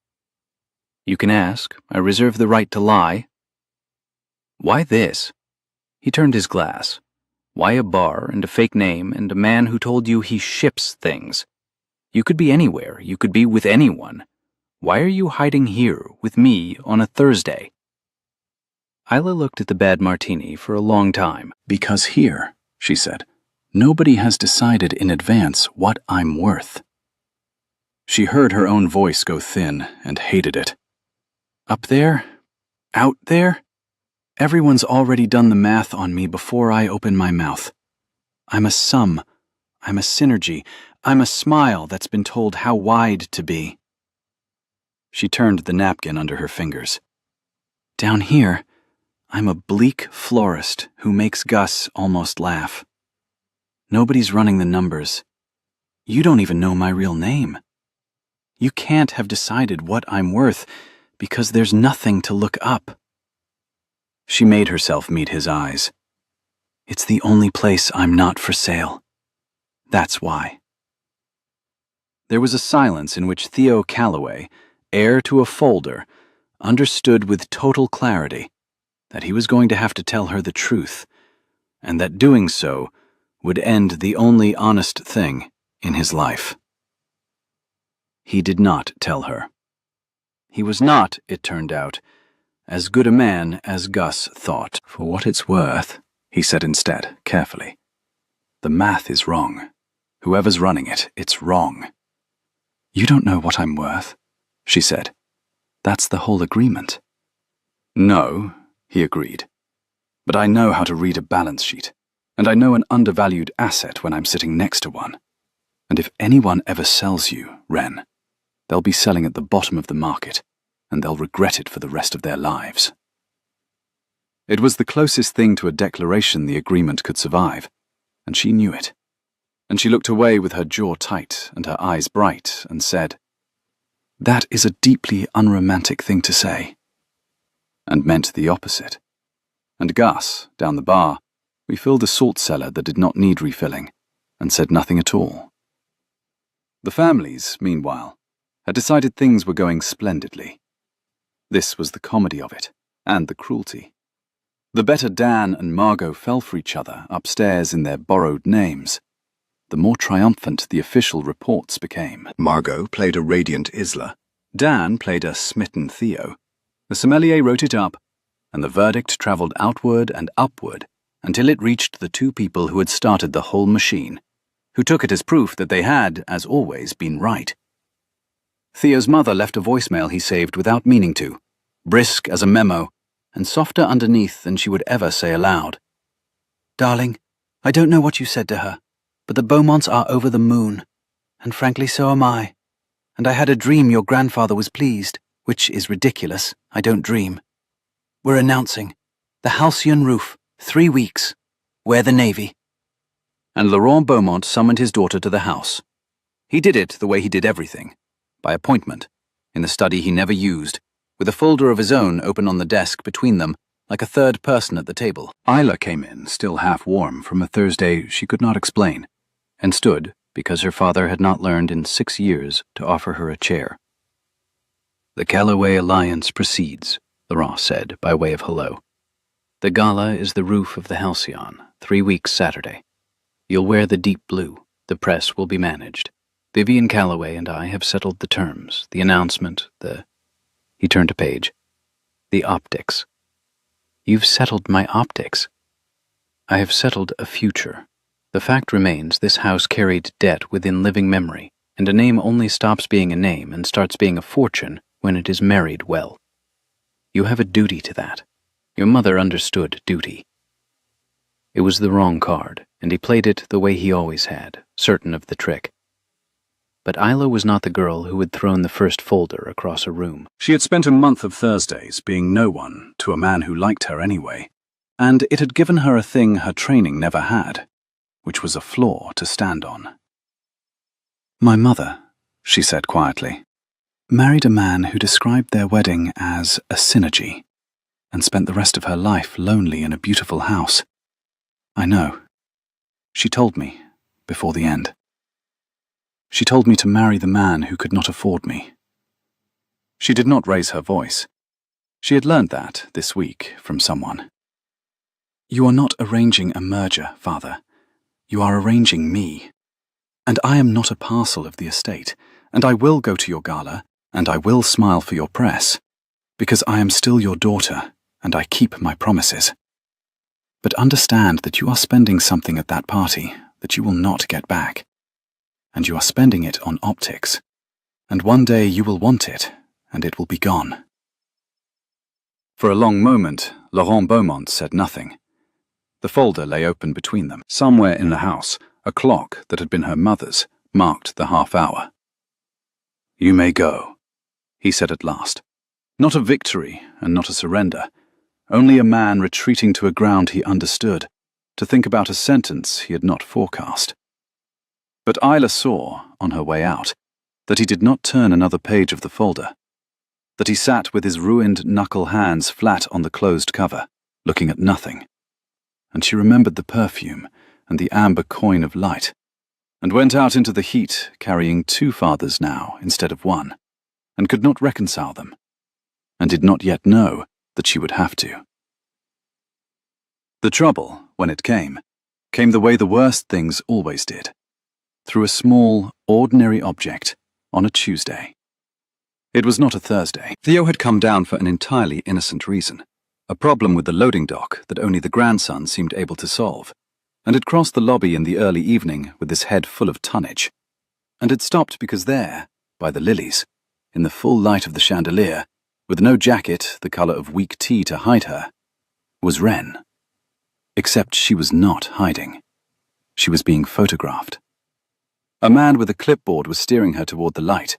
"You can ask. I reserve the right to lie." "Why this?" He turned his glass. "Why a bar and a fake name and a man who told you he ships things? You could be anywhere. You could be with anyone. Why are you hiding here with me on a Thursday?" Isla looked at the bad martini for a long time. "Because here," she said, "nobody has decided in advance what I'm worth." She heard her own voice go thin and hated it. "Up there? Out there? Everyone's already done the math on me before I open my mouth. I'm a sum. I'm a synergy. I'm a smile that's been told how wide to be. She turned the napkin under her fingers. Down here, I'm a bleak florist who makes Gus almost laugh. Nobody's running the numbers. You don't even know my real name. You can't have decided what I'm worth because there's nothing to look up. She made herself meet his eyes. It's the only place I'm not for sale. That's why. There was a silence in which Theo Calloway, heir to a folder, understood with total clarity that he was going to have to tell her the truth, and that doing so would end the only honest thing in his life. He did not tell her. He was not, it turned out, as good a man as Gus thought. For what it's worth, he said instead, carefully, the math is wrong. Whoever's running it, it's wrong. You don't know what I'm worth, she said. That's the whole agreement. No, he agreed. But I know how to read a balance sheet, and I know an undervalued asset when I'm sitting next to one. And if anyone ever sells you, Wren, they'll be selling at the bottom of the market, and they'll regret it for the rest of their lives. It was the closest thing to a declaration the agreement could survive, and she knew it. And she looked away with her jaw tight and her eyes bright and said, That is a deeply unromantic thing to say. And meant the opposite. And Gus, down the bar, refilled a salt cellar that did not need refilling, and said nothing at all. The families, meanwhile, had decided things were going splendidly. This was the comedy of it, and the cruelty. The better Dan and Margot fell for each other upstairs in their borrowed names, the more triumphant the official reports became. Margot played a radiant Isla. Dan played a smitten Theo. The sommelier wrote it up, and the verdict travelled outward and upward until it reached the two people who had started the whole machine, who took it as proof that they had, as always, been right. Theo's mother left a voicemail he saved without meaning to, brisk as a memo, and softer underneath than she would ever say aloud. Darling, I don't know what you said to her, but the Beaumonts are over the moon, and frankly so am I. And I had a dream your grandfather was pleased, which is ridiculous, I don't dream. We're announcing, the Halcyon Roof, 3 weeks. Wear the Navy. And Laurent Beaumont summoned his daughter to the house. He did it the way he did everything, by appointment, in the study he never used, with a folder of his own open on the desk between them, like a third person at the table. Isla came in, still half warm, from a Thursday she could not explain, and stood, because her father had not learned in 6 years to offer her a chair. The Calloway Alliance proceeds, Laurent said, by way of hello. The gala is the roof of the Halcyon, 3 weeks Saturday. You'll wear the deep blue. The press will be managed. Vivian Calloway and I have settled the terms, the announcement, He turned a page. The optics. You've settled my optics. I have settled a future. The fact remains this house carried debt within living memory, and a name only stops being a name and starts being a fortune when it is married well. You have a duty to that. Your mother understood duty. It was the wrong card, and he played it the way he always had, certain of the trick. But Isla was not the girl who had thrown the first folder across a room. She had spent a month of Thursdays being no one to a man who liked her anyway, and it had given her a thing her training never had, which was a floor to stand on. My mother, she said quietly, married a man who described their wedding as a synergy, and spent the rest of her life lonely in a beautiful house. I know. She told me, before the end. She told me to marry the man who could not afford me. She did not raise her voice. She had learned that, this week, from someone. You are not arranging a merger, Father. You are arranging me. And I am not a parcel of the estate, and I will go to your gala, and I will smile for your press, because I am still your daughter, and I keep my promises. But understand that you are spending something at that party that you will not get back. And you are spending it on optics, and one day you will want it, and it will be gone. For a long moment, Laurent Beaumont said nothing. The folder lay open between them. Somewhere in the house, a clock that had been her mother's marked the half-hour. "You may go," he said at last. Not a victory and not a surrender, only a man retreating to a ground he understood, to think about a sentence he had not forecast. But Isla saw, on her way out, that he did not turn another page of the folder, that he sat with his ruined knuckle hands flat on the closed cover, looking at nothing. And she remembered the perfume and the amber coin of light, and went out into the heat carrying 2 fathers now instead of 1, and could not reconcile them, and did not yet know that she would have to. The trouble, when it came the way the worst things always did, through a small, ordinary object on a Tuesday. It was not a Thursday. Theo had come down for an entirely innocent reason, a problem with the loading dock that only the grandson seemed able to solve, and had crossed the lobby in the early evening with his head full of tonnage, and had stopped because there, by the lilies, in the full light of the chandelier, with no jacket the colour of weak tea to hide her, was Wren. Except she was not hiding. She was being photographed. A man with a clipboard was steering her toward the light.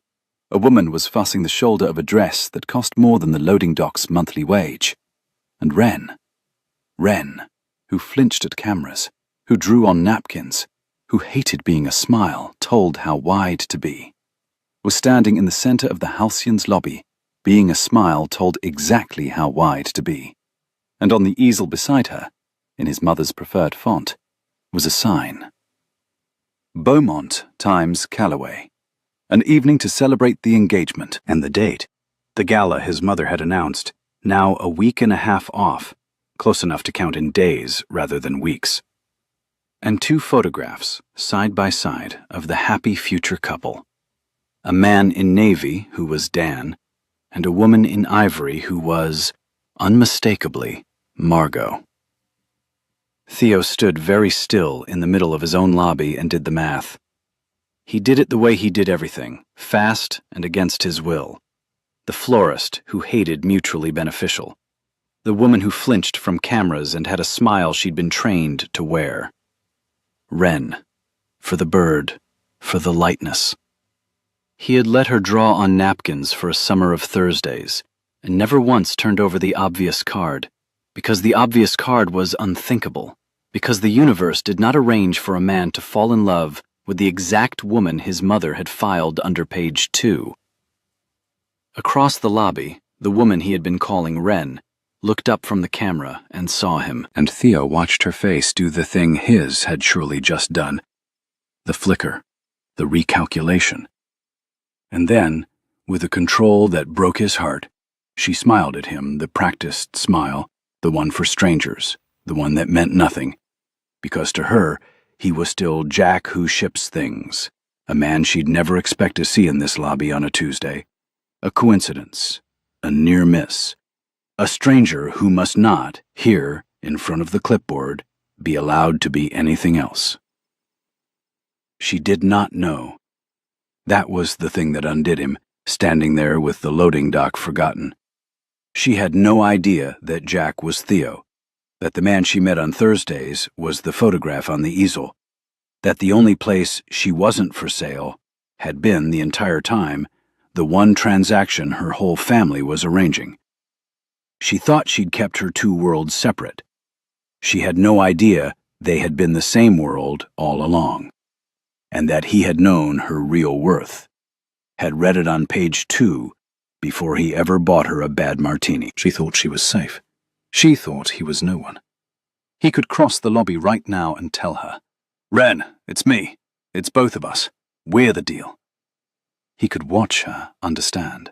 A woman was fussing the shoulder of a dress that cost more than the loading dock's monthly wage. And Wren, who flinched at cameras, who drew on napkins, who hated being a smile told how wide to be, was standing in the center of the Halcyon's lobby, being a smile told exactly how wide to be. And on the easel beside her, in his mother's preferred font, was a sign. Beaumont times Calloway. An evening to celebrate the engagement. And the date. The gala his mother had announced, now a week and a half off, close enough to count in days rather than weeks. And 2 photographs, side by side, of the happy future couple. A man in navy who was Dan, and a woman in ivory who was, unmistakably, Margot. Theo stood very still in the middle of his own lobby and did the math. He did it the way he did everything, fast and against his will. The florist who hated mutually beneficial. The woman who flinched from cameras and had a smile she'd been trained to wear. Wren, for the bird, for the lightness. He had let her draw on napkins for a summer of Thursdays, and never once turned over the obvious card, because the obvious card was unthinkable, because the universe did not arrange for a man to fall in love with the exact woman his mother had filed under page 2. Across the lobby, the woman he had been calling Wren looked up from the camera and saw him, and Theo watched her face do the thing his had surely just done. The flicker, the recalculation. And then, with a control that broke his heart, she smiled at him, the practiced smile, the one for strangers, the one that meant nothing, because to her, he was still Jack who ships things, a man she'd never expect to see in this lobby on a Tuesday, a coincidence, a near miss, a stranger who must not, here, in front of the clipboard, be allowed to be anything else. She did not know. That was the thing that undid him, standing there with the loading dock forgotten. She had no idea that Jack was Theo, that the man she met on Thursdays was the photograph on the easel, that the only place she wasn't for sale had been the entire time the one transaction her whole family was arranging. She thought she'd kept her 2 worlds separate. She had no idea they had been the same world all along, and that he had known her real worth, had read it on page 2 before he ever bought her a bad martini. She thought she was safe. She thought he was no one. He could cross the lobby right now and tell her, "Wren, it's me. It's both of us. We're the deal." He could watch her understand.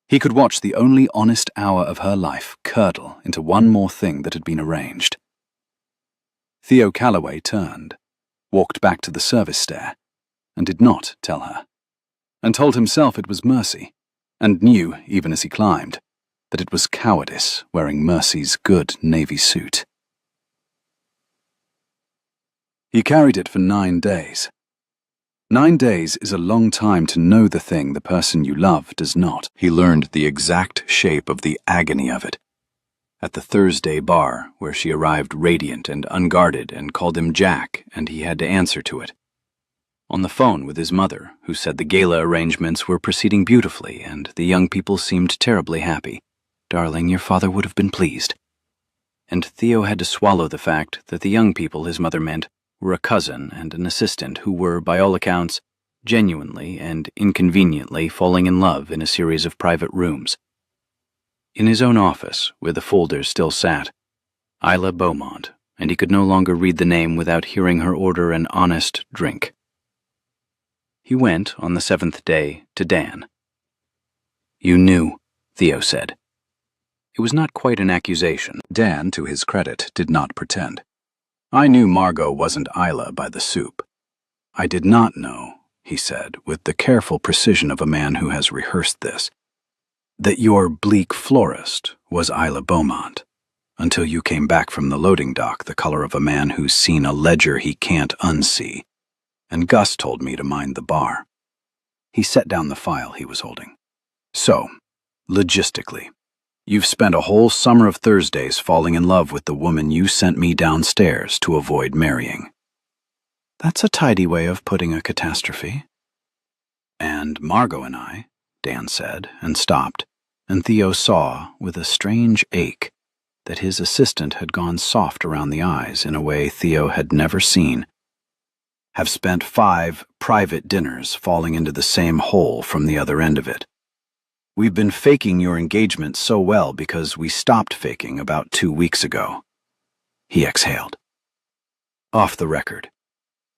He could watch the only honest hour of her life curdle into one more thing that had been arranged. Theo Calloway turned, walked back to the service stair, and did not tell her, and told himself it was Mercy, and knew, even as he climbed, that it was cowardice wearing Mercy's good navy suit. He carried it for 9 days. 9 days is a long time to know the thing the person you love does not. He learned the exact shape of the agony of it, At the Thursday bar, where she arrived radiant and unguarded and called him Jack, and he had to answer to it. On the phone with his mother, who said the gala arrangements were proceeding beautifully and the young people seemed terribly happy. Darling, your father would have been pleased. And Theo had to swallow the fact that the young people his mother meant were a cousin and an assistant who were, by all accounts, genuinely and inconveniently falling in love in a series of private rooms. In his own office, where the folders still sat, Isla Beaumont, and he could no longer read the name without hearing her order an honest drink. He went, on the 7th day, to Dan. "You knew," Theo said. It was not quite an accusation. Dan, to his credit, did not pretend. "I knew Margot wasn't Isla by the soup. I did not know," he said, with the careful precision of a man who has rehearsed this, "that your bleak florist was Isla Beaumont, until you came back from the loading dock the color of a man who's seen a ledger he can't unsee, and Gus told me to mind the bar." He set down the file he was holding. "So, logistically, you've spent a whole summer of Thursdays falling in love with the woman you sent me downstairs to avoid marrying." "That's a tidy way of putting a catastrophe." "And Margot and I," Dan said, and stopped, and Theo saw, with a strange ache, that his assistant had gone soft around the eyes in a way Theo had never seen, "have spent 5 private dinners falling into the same hole from the other end of it. We've been faking your engagement so well because we stopped faking about 2 weeks ago." He exhaled. "Off the record,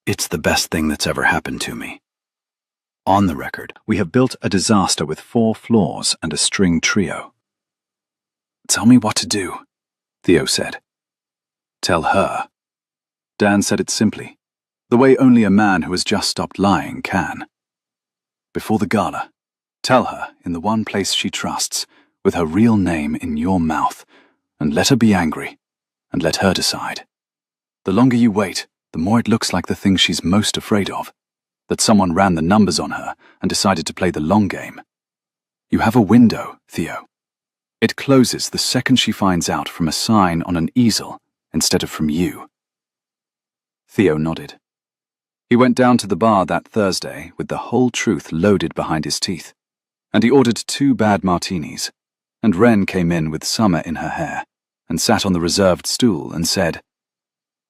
it's the best thing that's ever happened to me. On the record, we have built a disaster with 4 floors and a string trio." "Tell me what to do," Theo said. "Tell her." Dan said it simply, the way only a man who has just stopped lying can. "Before the gala, tell her in the one place she trusts, with her real name in your mouth, and let her be angry, and let her decide. The longer you wait, the more it looks like the thing she's most afraid of, that someone ran the numbers on her and decided to play the long game. You have a window, Theo. It closes the second she finds out from a sign on an easel instead of from you." Theo nodded. He went down to the bar that Thursday with the whole truth loaded behind his teeth, and he ordered 2 bad martinis, and Wren came in with summer in her hair, and sat on the reserved stool and said,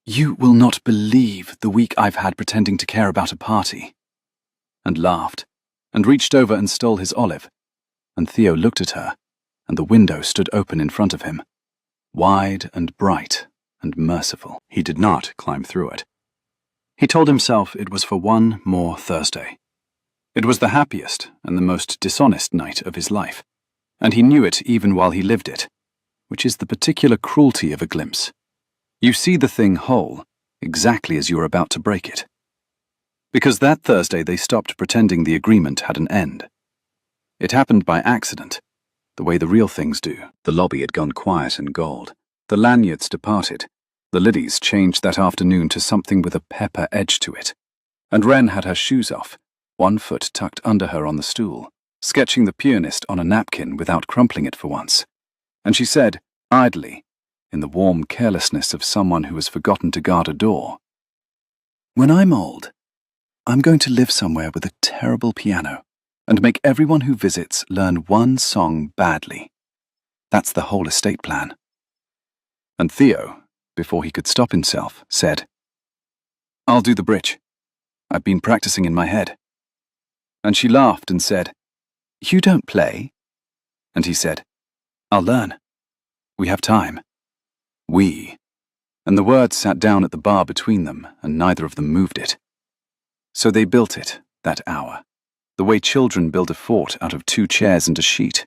"You will not believe the week I've had pretending to care about a party," and laughed, and reached over and stole his olive, and Theo looked at her, and the window stood open in front of him, wide and bright and merciful. He did not climb through it. He told himself it was for one more Thursday. It was the happiest and the most dishonest night of his life, and he knew it even while he lived it, which is the particular cruelty of a glimpse. You see the thing whole, exactly as you are about to break it. Because that Thursday they stopped pretending the agreement had an end. It happened by accident, the way the real things do. The lobby had gone quiet and gold. The lanyards departed. The lilies changed that afternoon to something with a pepper edge to it. And Wren had her shoes off, one foot tucked under her on the stool, sketching the pianist on a napkin without crumpling it for once. And she said, idly, in the warm carelessness of someone who has forgotten to guard a door, "When I'm old, I'm going to live somewhere with a terrible piano and make everyone who visits learn one song badly. That's the whole estate plan." And Theo, before he could stop himself, said, "I'll do the bridge. I've been practicing in my head." And she laughed and said, "You don't play?" And he said, "I'll learn. We have time." We. And the words sat down at the bar between them, and neither of them moved it. So they built it, that hour, the way children build a fort out of 2 chairs and a sheet.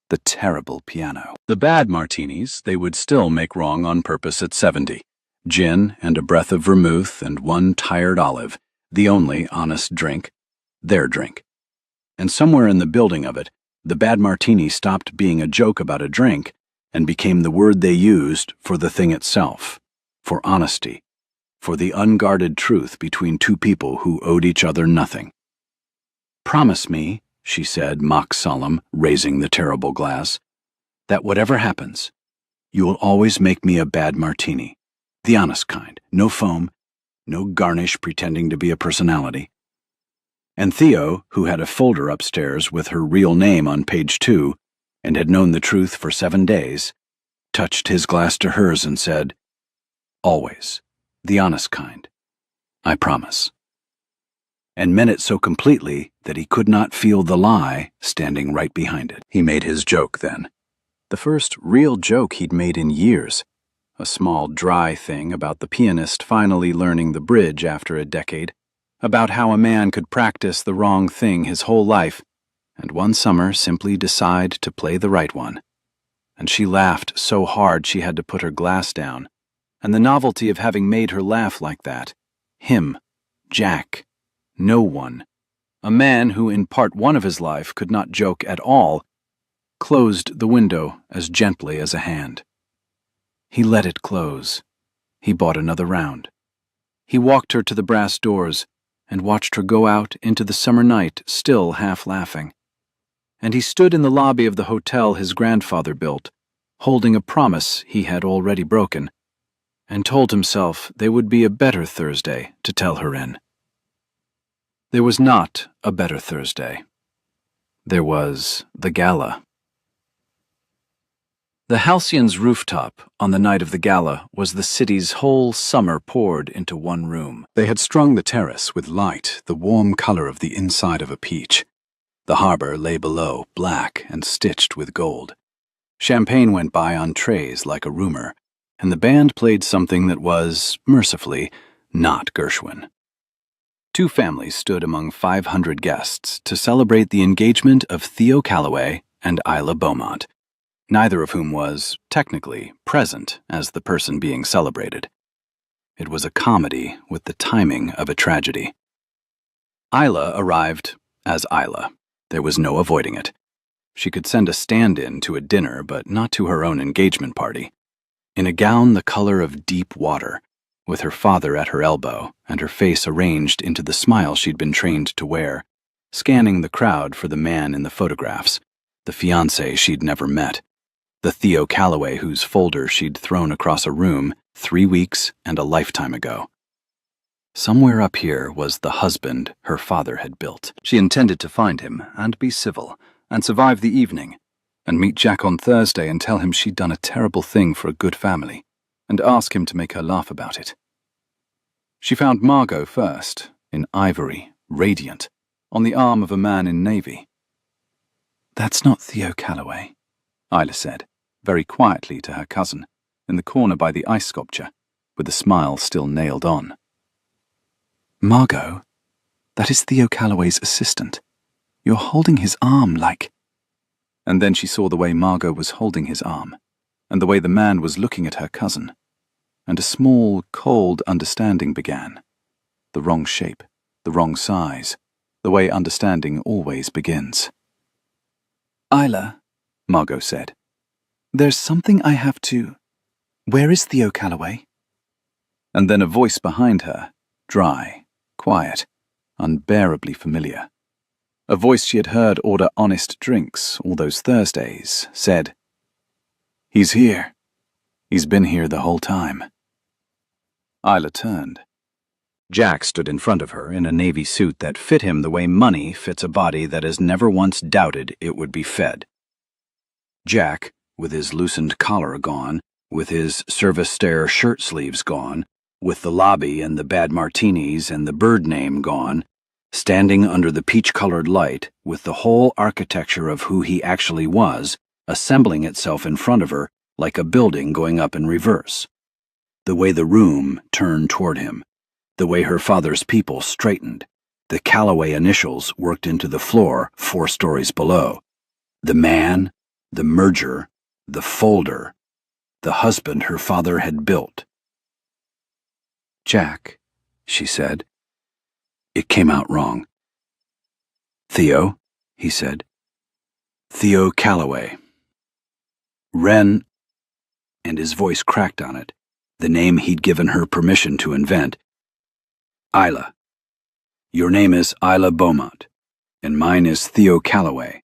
The terrible piano. The bad martinis they would still make wrong on purpose at 70. Gin and a breath of vermouth and 1 tired olive, the only honest drink, their drink. And somewhere in the building of it, the bad martini stopped being a joke about a drink and became the word they used for the thing itself, for honesty, for the unguarded truth between 2 people who owed each other nothing. "Promise me," she said, mock solemn, raising the terrible glass, "that whatever happens, You will always make me a bad martini. The honest kind. No foam, no garnish pretending to be a personality. And Theo, who had a folder upstairs with her real name on page 2 and had known the truth for 7 days, touched his glass to hers and said, "Always. The honest kind. I promise." And meant it so completely that he could not feel the lie standing right behind it. He made his joke then. The first real joke he'd made in years. A small, dry thing about the pianist finally learning the bridge after a decade, about how a man could practice the wrong thing his whole life, and one summer simply decide to play the right one. And she laughed so hard she had to put her glass down. And the novelty of having made her laugh like that. Him, Jack, no one, a man who in part 1 of his life could not joke at all, closed the window as gently as a hand. He let it close. He bought another round. He walked her to the brass doors and watched her go out into the summer night, still half laughing. And he stood in the lobby of the hotel his grandfather built, holding a promise he had already broken, and told himself there would be a better Thursday to tell her in. There was not a better Thursday. There was the gala. The Halcyon's rooftop on the night of the gala was the city's whole summer poured into one room. They had strung the terrace with light, the warm color of the inside of a peach. The harbor lay below, black and stitched with gold. Champagne went by on trays like a rumor, and the band played something that was, mercifully, not Gershwin. 2 families stood among 500 guests to celebrate the engagement of Theo Calloway and Isla Beaumont, neither of whom was, technically, present as the person being celebrated. It was a comedy with the timing of a tragedy. Isla arrived as Isla. There was no avoiding it. She could send a stand-in to a dinner, but not to her own engagement party. In a gown the color of deep water, with her father at her elbow and her face arranged into the smile she'd been trained to wear, scanning the crowd for the man in the photographs, the fiancé she'd never met, the Theo Calloway whose folder she'd thrown across a room 3 weeks and a lifetime ago. Somewhere up here was the husband her father had built. She intended to find him and be civil and survive the evening, and meet Jack on Thursday and tell him she'd done a terrible thing for a good family, and ask him to make her laugh about it. She found Margot first, in ivory, radiant, on the arm of a man in navy. "That's not Theo Calloway," Isla said, very quietly to her cousin, in the corner by the ice sculpture, with the smile still nailed on. "Margot, that is Theo Calloway's assistant. You're holding his arm like—" And then she saw the way Margot was holding his arm, and the way the man was looking at her cousin, and a small, cold understanding began. The wrong shape, the wrong size, the way understanding always begins. "Isla," Margot said, "there's something I have to— Where is Theo Calloway?" And then a voice behind her, dry, quiet, unbearably familiar. A voice she had heard order honest drinks all those Thursdays, said, "He's here. He's been here the whole time." Isla turned. Jack stood in front of her in a navy suit that fit him the way money fits a body that has never once doubted it would be fed. Jack, with his loosened collar gone, with his service stare shirt sleeves gone, with the lobby and the bad martinis and the bird name gone, standing under the peach-colored light with the whole architecture of who he actually was assembling itself in front of her like a building going up in reverse. The way the room turned toward him, the way her father's people straightened, the Calloway initials worked into the floor 4 stories below, the man, the merger, the folder, the husband her father had built. "Jack," she said. It came out wrong. "Theo," he said. "Theo Calloway. Wren," and his voice cracked on it, the name he'd given her permission to invent. "Isla. Your name is Isla Beaumont, and mine is Theo Calloway,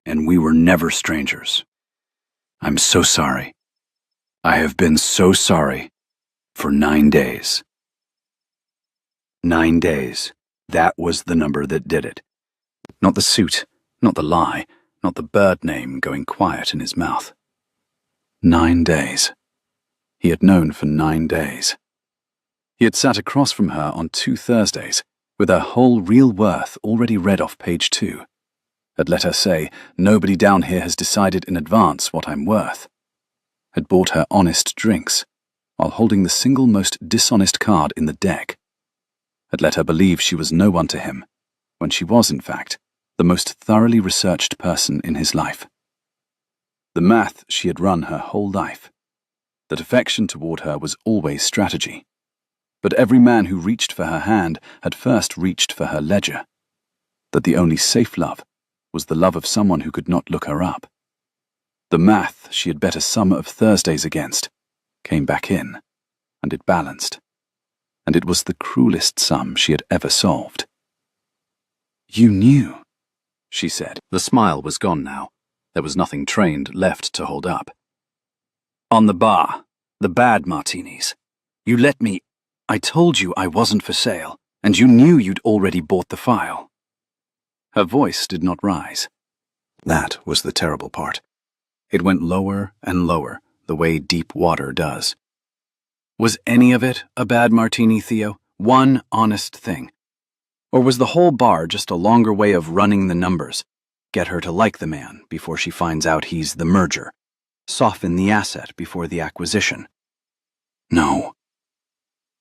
and we were never strangers. I'm so sorry. I have been so sorry for 9 days. 9 days. That was the number that did it. Not the suit, not the lie, not the bird name going quiet in his mouth. 9 days. He had known for 9 days. He had sat across from her on 2 Thursdays, with her whole real worth already read off page 2. Had let her say, "Nobody down here has decided in advance what I'm worth." Had bought her honest drinks, while holding the single most dishonest card in the deck. Had let her believe she was no one to him, when she was, in fact, the most thoroughly researched person in his life. The math she had run her whole life. That affection toward her was always strategy. But every man who reached for her hand had first reached for her ledger. That the only safe love was the love of someone who could not look her up. The math she had bet a summer of Thursdays against came back in, and it balanced. And it was the cruelest sum she had ever solved. "You knew," she said. The smile was gone now. There was nothing trained left to hold up. "On the bar, the bad martinis. You let me. I told you I wasn't for sale, and you knew you'd already bought the file." Her voice did not rise. That was the terrible part. It went lower and lower, the way deep water does. Was any of it a bad martini, Theo? One honest thing? Or was the whole bar just a longer way of running the numbers? Get her to like the man before she finds out he's the merger. Soften the asset before the acquisition. No.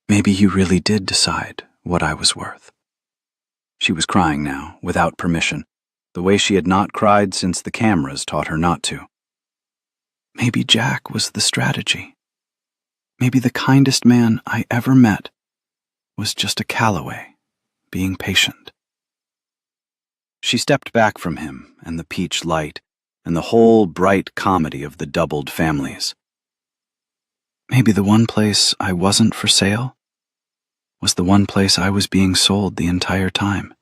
Maybe you really did decide what I was worth. She was crying now, without permission, the way she had not cried since the cameras taught her not to. Maybe Jack was the strategy. Maybe the kindest man I ever met was just a Calloway, being patient. She stepped back from him and the peach light and the whole bright comedy of the doubled families. Maybe the one place I wasn't for sale was the one place I was being sold the entire time,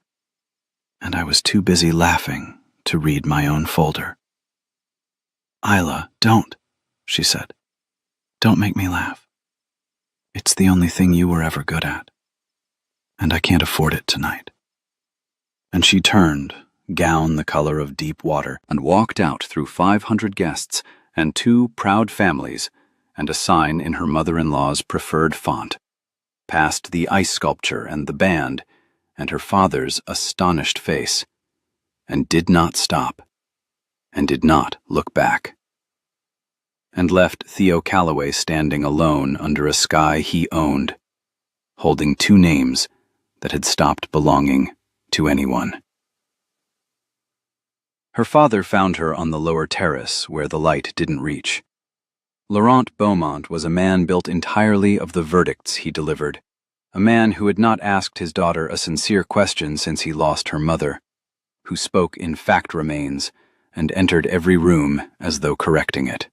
and I was too busy laughing to read my own folder. "Isla, don't," she said. "Don't make me laugh. It's the only thing you were ever good at, and I can't afford it tonight." And she turned, gown the color of deep water, and walked out through 500 guests and 2 proud families and a sign in her mother-in-law's preferred font, past the ice sculpture and the band and her father's astonished face, and did not stop, and did not look back, and left Theo Calloway standing alone under a sky he owned, holding 2 names that had stopped belonging to anyone. Her father found her on the lower terrace where the light didn't reach. Laurent Beaumont was a man built entirely of the verdicts he delivered, a man who had not asked his daughter a sincere question since he lost her mother, who spoke in fact remains and entered every room as though correcting it.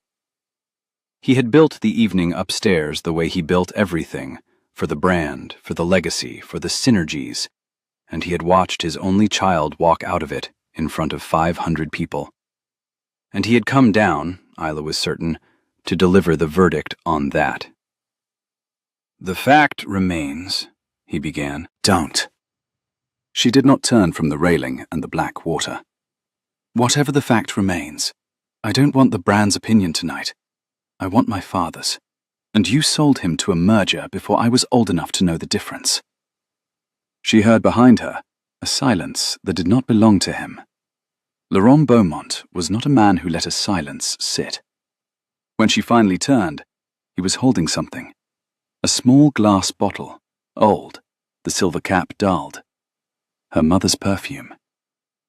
He had built the evening upstairs the way he built everything, for the brand, for the legacy, for the synergies, and he had watched his only child walk out of it in front of 500 people. And he had come down, Isla was certain, to deliver the verdict on that. "The fact remains," he began. "Don't." She did not turn from the railing and the black water. "Whatever the fact remains, I don't want the brand's opinion tonight. I want my father's. And you sold him to a merger before I was old enough to know the difference." She heard behind her a silence that did not belong to him. Laurent Beaumont was not a man who let a silence sit. When she finally turned, he was holding something. A small glass bottle, old, the silver cap dulled. Her mother's perfume.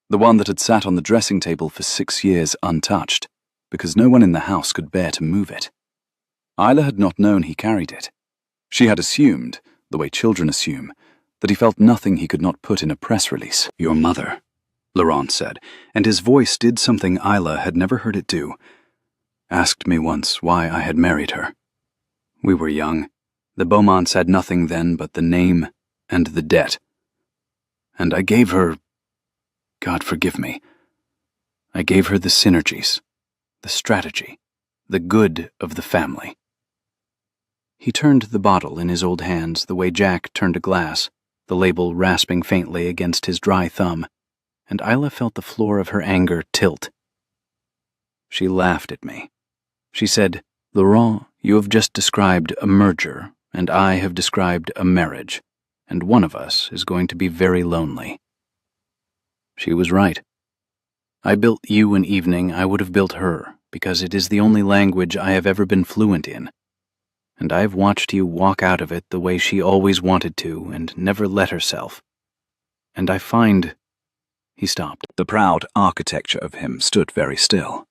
The one that had sat on the dressing table for 6 years untouched, because no one in the house could bear to move it. Isla had not known he carried it. She had assumed, the way children assume, that he felt nothing he could not put in a press release. "Your mother," Laurent said, and his voice did something Isla had never heard it do. "Asked me once why I had married her. We were young. The Beaumonts had nothing then but the name and the debt. And I gave her, God forgive me, I gave her the synergies, the strategy, the good of the family. He turned the bottle in his old hands the way Jack turned a glass, the label rasping faintly against his dry thumb, and Isla felt the floor of her anger tilt. She laughed at me. She said, "Laurent, you have just described a merger, and I have described a marriage, and one of us is going to be very lonely." She was right. I built you an evening I would have built her, because it is the only language I have ever been fluent in. And I've watched you walk out of it the way she always wanted to and never let herself. And I find... He stopped. The proud architecture of him stood very still.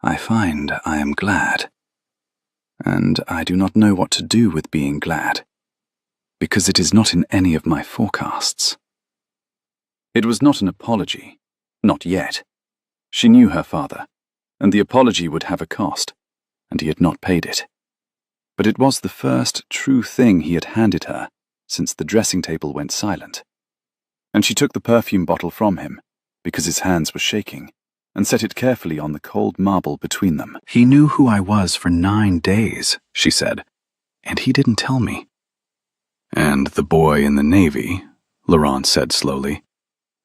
I find I am glad. And I do not know what to do with being glad, because it is not in any of my forecasts. It was not an apology. Not yet. She knew her father, and the apology would have a cost, and he had not paid it. But it was the first true thing he had handed her since the dressing table went silent. And she took the perfume bottle from him, because his hands were shaking, and set it carefully on the cold marble between them. "He knew who I was for 9 days, she said, and he didn't tell me." "And the boy in the Navy," Laurent said slowly,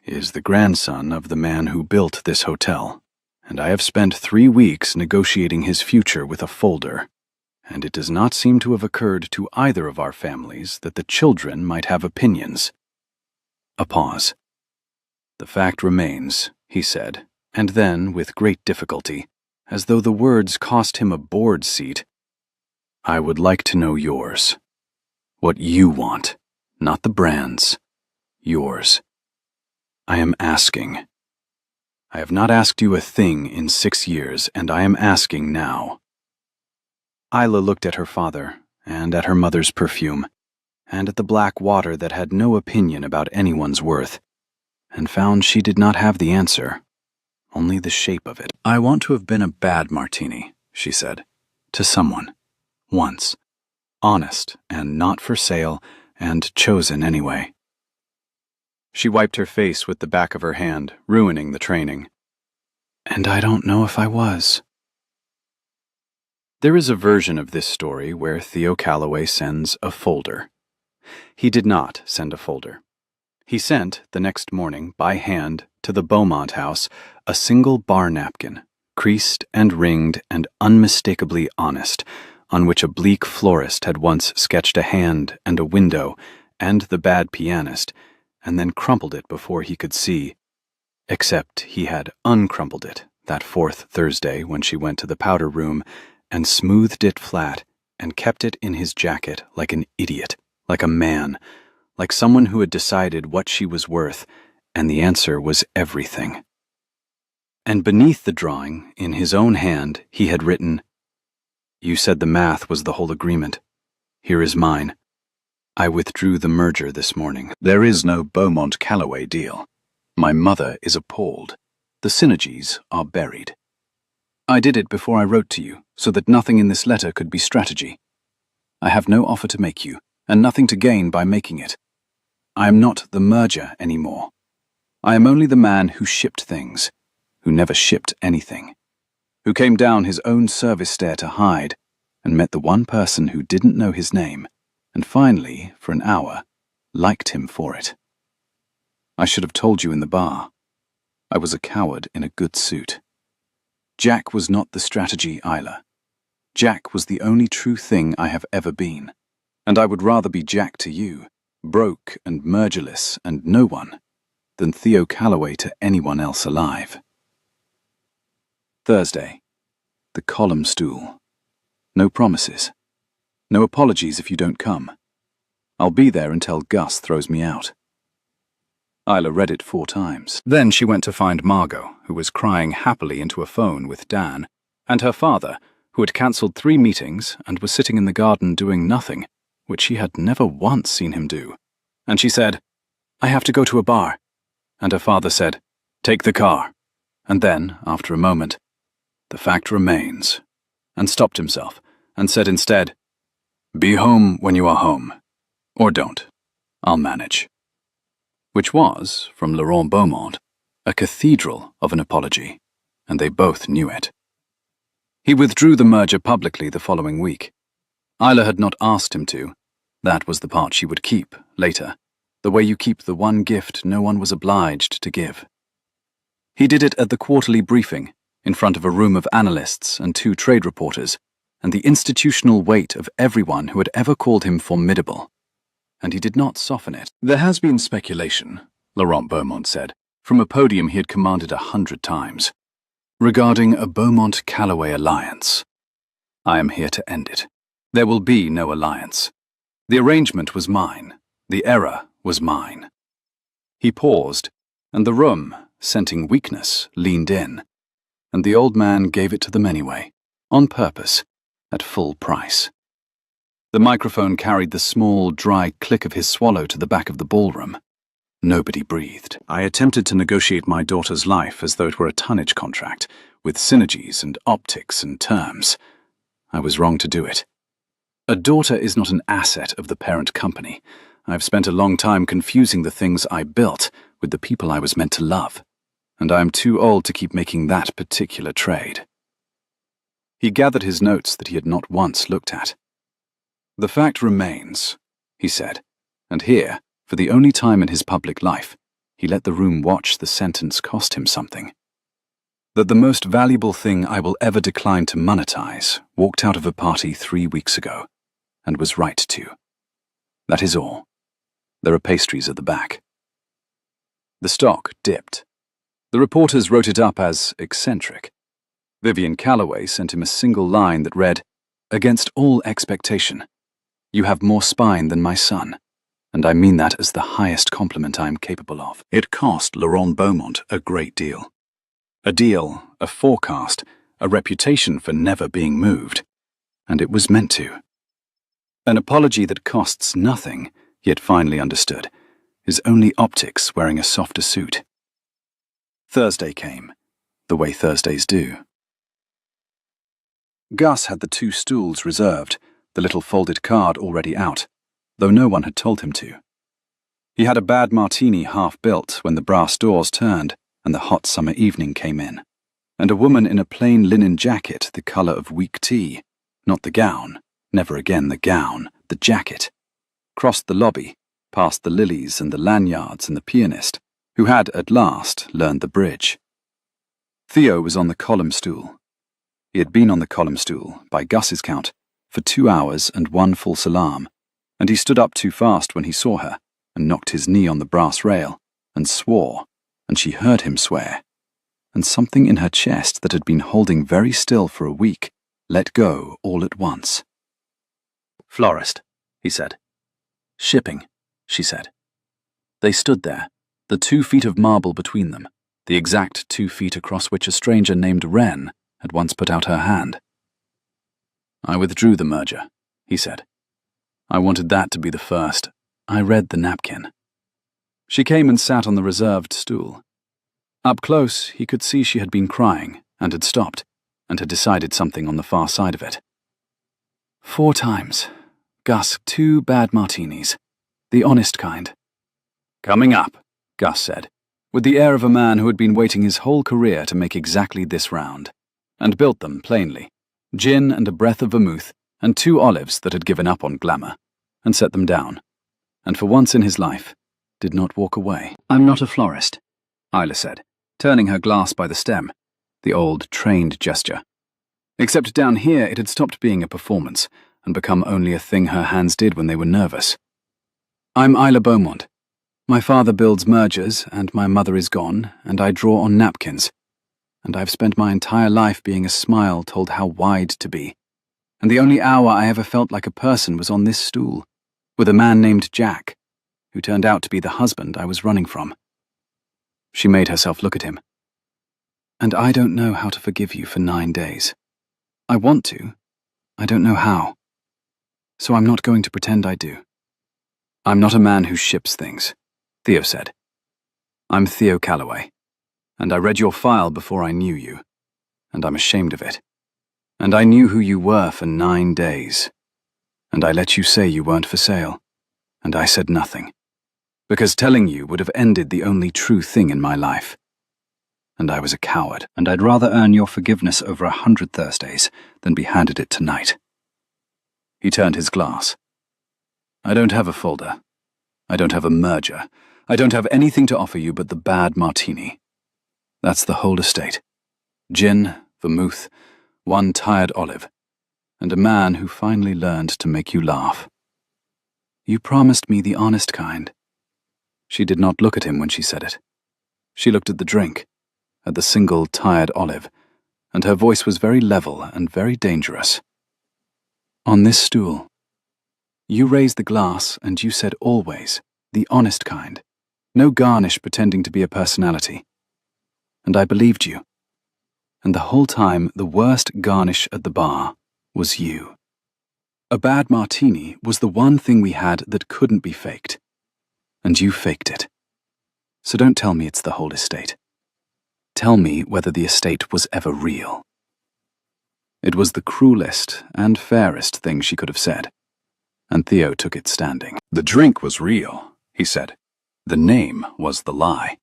"is the grandson of the man who built this hotel, and I have spent 3 weeks negotiating his future with a folder, and it does not seem to have occurred to either of our families that the children might have opinions." A pause. "The fact remains," he said, and then, with great difficulty, as though the words cost him a board seat, "I would like to know yours. What you want, not the brand's. Yours. I am asking. I have not asked you a thing in 6 years, and I am asking now." Isla looked at her father, and at her mother's perfume, and at the black water that had no opinion about anyone's worth, and found she did not have the answer, only the shape of it. "I want to have been a bad martini," she said, "to someone. Once. Honest, and not for sale, and chosen anyway." She wiped her face with the back of her hand, ruining the training. "And I don't know if I was." There is a version of this story where Theo Calloway sends a folder. He did not send a folder. He sent, the next morning, by hand, to the Beaumont house, a single bar napkin, creased and ringed and unmistakably honest, on which a bleak florist had once sketched a hand and a window and the bad pianist, and then crumpled it before he could see, except he had uncrumpled it that 4th Thursday when she went to the powder room, and smoothed it flat, and kept it in his jacket like an idiot, like a man, like someone who had decided what she was worth, and the answer was everything. And beneath the drawing, in his own hand, he had written, "You said the math was the whole agreement. Here is mine. I withdrew the merger this morning. There is no Beaumont Calloway deal. My mother is appalled. The synergies are buried. I did it before I wrote to you, so that nothing in this letter could be strategy. I have no offer to make you, and nothing to gain by making it. I am not the merger anymore. I am only the man who shipped things, who never shipped anything, who came down his own service stair to hide, and met the one person who didn't know his name, and finally, for an hour, liked him for it. I should have told you in the bar. I was a coward in a good suit. Jack was not the strategy, Isla. Jack was the only true thing I have ever been, and I would rather be Jack to you, broke and mergerless and no one, than Theo Calloway to anyone else alive." Thursday. The column stool. No promises. No apologies if you don't come. I'll be there until Gus throws me out. Isla read it 4 times. Then she went to find Margot, who was crying happily into a phone with Dan, and her father, who had cancelled 3 meetings and was sitting in the garden doing nothing, which she had never once seen him do. And she said, "I have to go to a bar." And her father said, "Take the car." And then, after a moment, "The fact remains," and stopped himself, and said instead, "Be home when you are home. Or don't. I'll manage." Which was, from Laurent Beaumont, a cathedral of an apology, and they both knew it. He withdrew the merger publicly the following week. Isla had not asked him to. That was the part she would keep, later, the way you keep the one gift no one was obliged to give. He did it at the quarterly briefing, in front of a room of analysts and 2 trade reporters, and the institutional weight of everyone who had ever called him formidable. And he did not soften it. There has been speculation, Laurent Beaumont said, from a podium he had commanded 100 times, regarding a Beaumont-Calloway alliance. I am here to end it. There will be no alliance. The arrangement was mine. The error was mine. He paused, and the room, scenting weakness, leaned in, and the old man gave it to them anyway, on purpose, at full price. The microphone carried the small, dry click of his swallow to the back of the ballroom. Nobody breathed. I attempted to negotiate my daughter's life as though it were a tonnage contract, with synergies and optics and terms. I was wrong to do it. A daughter is not an asset of the parent company. I've spent a long time confusing the things I built with the people I was meant to love, and I am too old to keep making that particular trade. He gathered his notes that he had not once looked at. The fact remains, he said, and here, for the only time in his public life, he let the room watch the sentence cost him something. That the most valuable thing I will ever decline to monetize walked out of a party 3 weeks ago, and was right to. That is all. There are pastries at the back. The stock dipped. The reporters wrote it up as eccentric. Vivian Calloway sent him a single line that read, "Against all expectation, you have more spine than my son, and I mean that as the highest compliment I am capable of." It cost Laurent Beaumont a great deal. A deal, a forecast, a reputation for never being moved. And it was meant to. An apology that costs nothing, he had finally understood, is only optics wearing a softer suit. Thursday came, the way Thursdays do. Gus had the 2 stools reserved, the little folded card already out, though no one had told him to. He had a bad martini half built when the brass doors turned and the hot summer evening came in, and a woman in a plain linen jacket the colour of weak tea, not the gown, never again the gown, the jacket, crossed the lobby, past the lilies and the lanyards and the pianist, who had at last learned the bridge. Theo was on the column stool. He had been on the column stool, by Gus's count, for 2 hours and 1 false alarm, and he stood up too fast when he saw her, and knocked his knee on the brass rail, and swore, and she heard him swear, and something in her chest that had been holding very still for a week let go all at once. "Florist," he said. "Shipping," she said. They stood there, the 2 feet of marble between them, the exact 2 feet across which a stranger named Wren had once put out her hand. "I withdrew the merger," he said. "I wanted that to be the first. I read the napkin." She came and sat on the reserved stool. Up close, he could see she had been crying and had stopped, and had decided something on the far side of it. 4 times. Gus, 2 bad martinis. The honest kind. "Coming up," Gus said, with the air of a man who had been waiting his whole career to make exactly this round, and built them plainly, gin and a breath of vermouth, and 2 olives that had given up on glamour, and set them down, and for once in his life, did not walk away. "I'm not a florist," Isla said, turning her glass by the stem, the old trained gesture. Except down here it had stopped being a performance, and become only a thing her hands did when they were nervous. "I'm Isla Beaumont. My father builds mergers, and my mother is gone, and I draw on napkins. And I've spent my entire life being a smile told how wide to be. And the only hour I ever felt like a person was on this stool, with a man named Jack, who turned out to be the husband I was running from." She made herself look at him. "And I don't know how to forgive you for 9 days. I want to. I don't know how. So I'm not going to pretend I do." "I'm not a man who ships things," Theo said. "I'm Theo Calloway, and I read your file before I knew you, and I'm ashamed of it. And I knew who you were for 9 days, and I let you say you weren't for sale, and I said nothing, because telling you would have ended the only true thing in my life. And I was a coward, and I'd rather earn your forgiveness over 100 Thursdays than be handed it tonight." He turned his glass. I don't have a folder. I don't have a merger. I don't have anything to offer you but the bad martini. That's the whole estate. Gin, vermouth, one tired olive, and a man who finally learned to make you laugh. You promised me the honest kind. She did not look at him when she said it. She looked at the drink, at the single tired olive, and her voice was very level and very dangerous. On this stool. You raised the glass and you said always, the honest kind. No garnish pretending to be a personality. And I believed you. And the whole time, the worst garnish at the bar was you. A bad martini was the one thing we had that couldn't be faked. And you faked it. So don't tell me it's the whole estate. Tell me whether the estate was ever real. It was the cruelest and fairest thing she could have said, and Theo took it standing. The drink was real, he said. The name was the lie.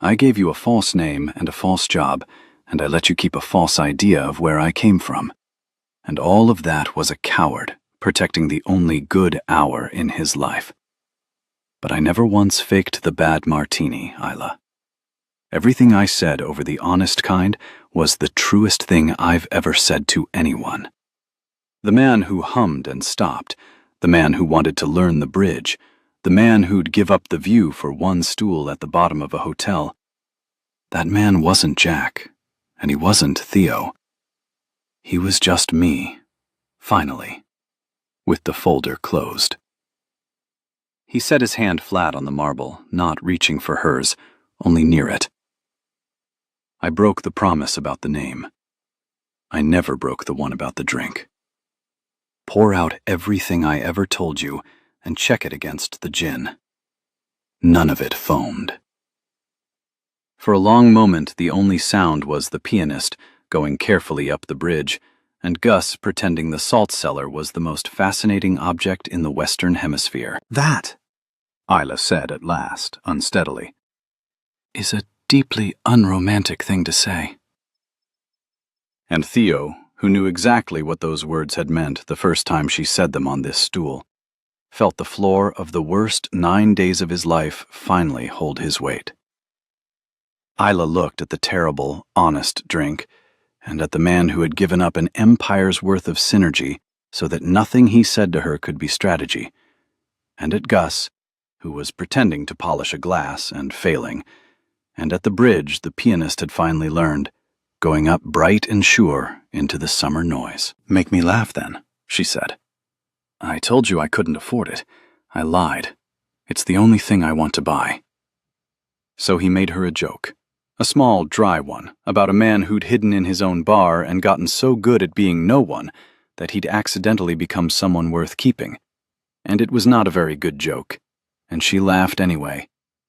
I gave you a false name and a false job, and I let you keep a false idea of where I came from. And all of that was a coward protecting the only good hour in his life. But I never once faked the bad martini, Isla. Everything I said over the honest kind was the truest thing I've ever said to anyone. The man who hummed and stopped, the man who wanted to learn the bridge, the man who'd give up the view for one stool at the bottom of a hotel. That man wasn't Jack, and he wasn't Theo. He was just me, finally, with the folder closed. He set his hand flat on the marble, not reaching for hers, only near it. I broke the promise about the name. I never broke the one about the drink. Pour out everything I ever told you and check it against the gin. None of it foamed. For a long moment, the only sound was the pianist going carefully up the bridge, and Gus pretending the salt cellar was the most fascinating object in the Western Hemisphere. That, Isla said at last, unsteadily, is a deeply unromantic thing to say. And Theo, who knew exactly what those words had meant the first time she said them on this stool, felt the floor of the worst 9 days of his life finally hold his weight. Isla looked at the terrible, honest drink, and at the man who had given up an empire's worth of synergy so that nothing he said to her could be strategy, and at Gus, who was pretending to polish a glass and failing, and at the bridge the pianist had finally learned, going up bright and sure into the summer noise. Make me laugh, then, she said. I told you I couldn't afford it. I lied. It's the only thing I want to buy. So he made her a joke. A small, dry one, about a man who'd hidden in his own bar and gotten so good at being no one that he'd accidentally become someone worth keeping. And it was not a very good joke, and she laughed anyway.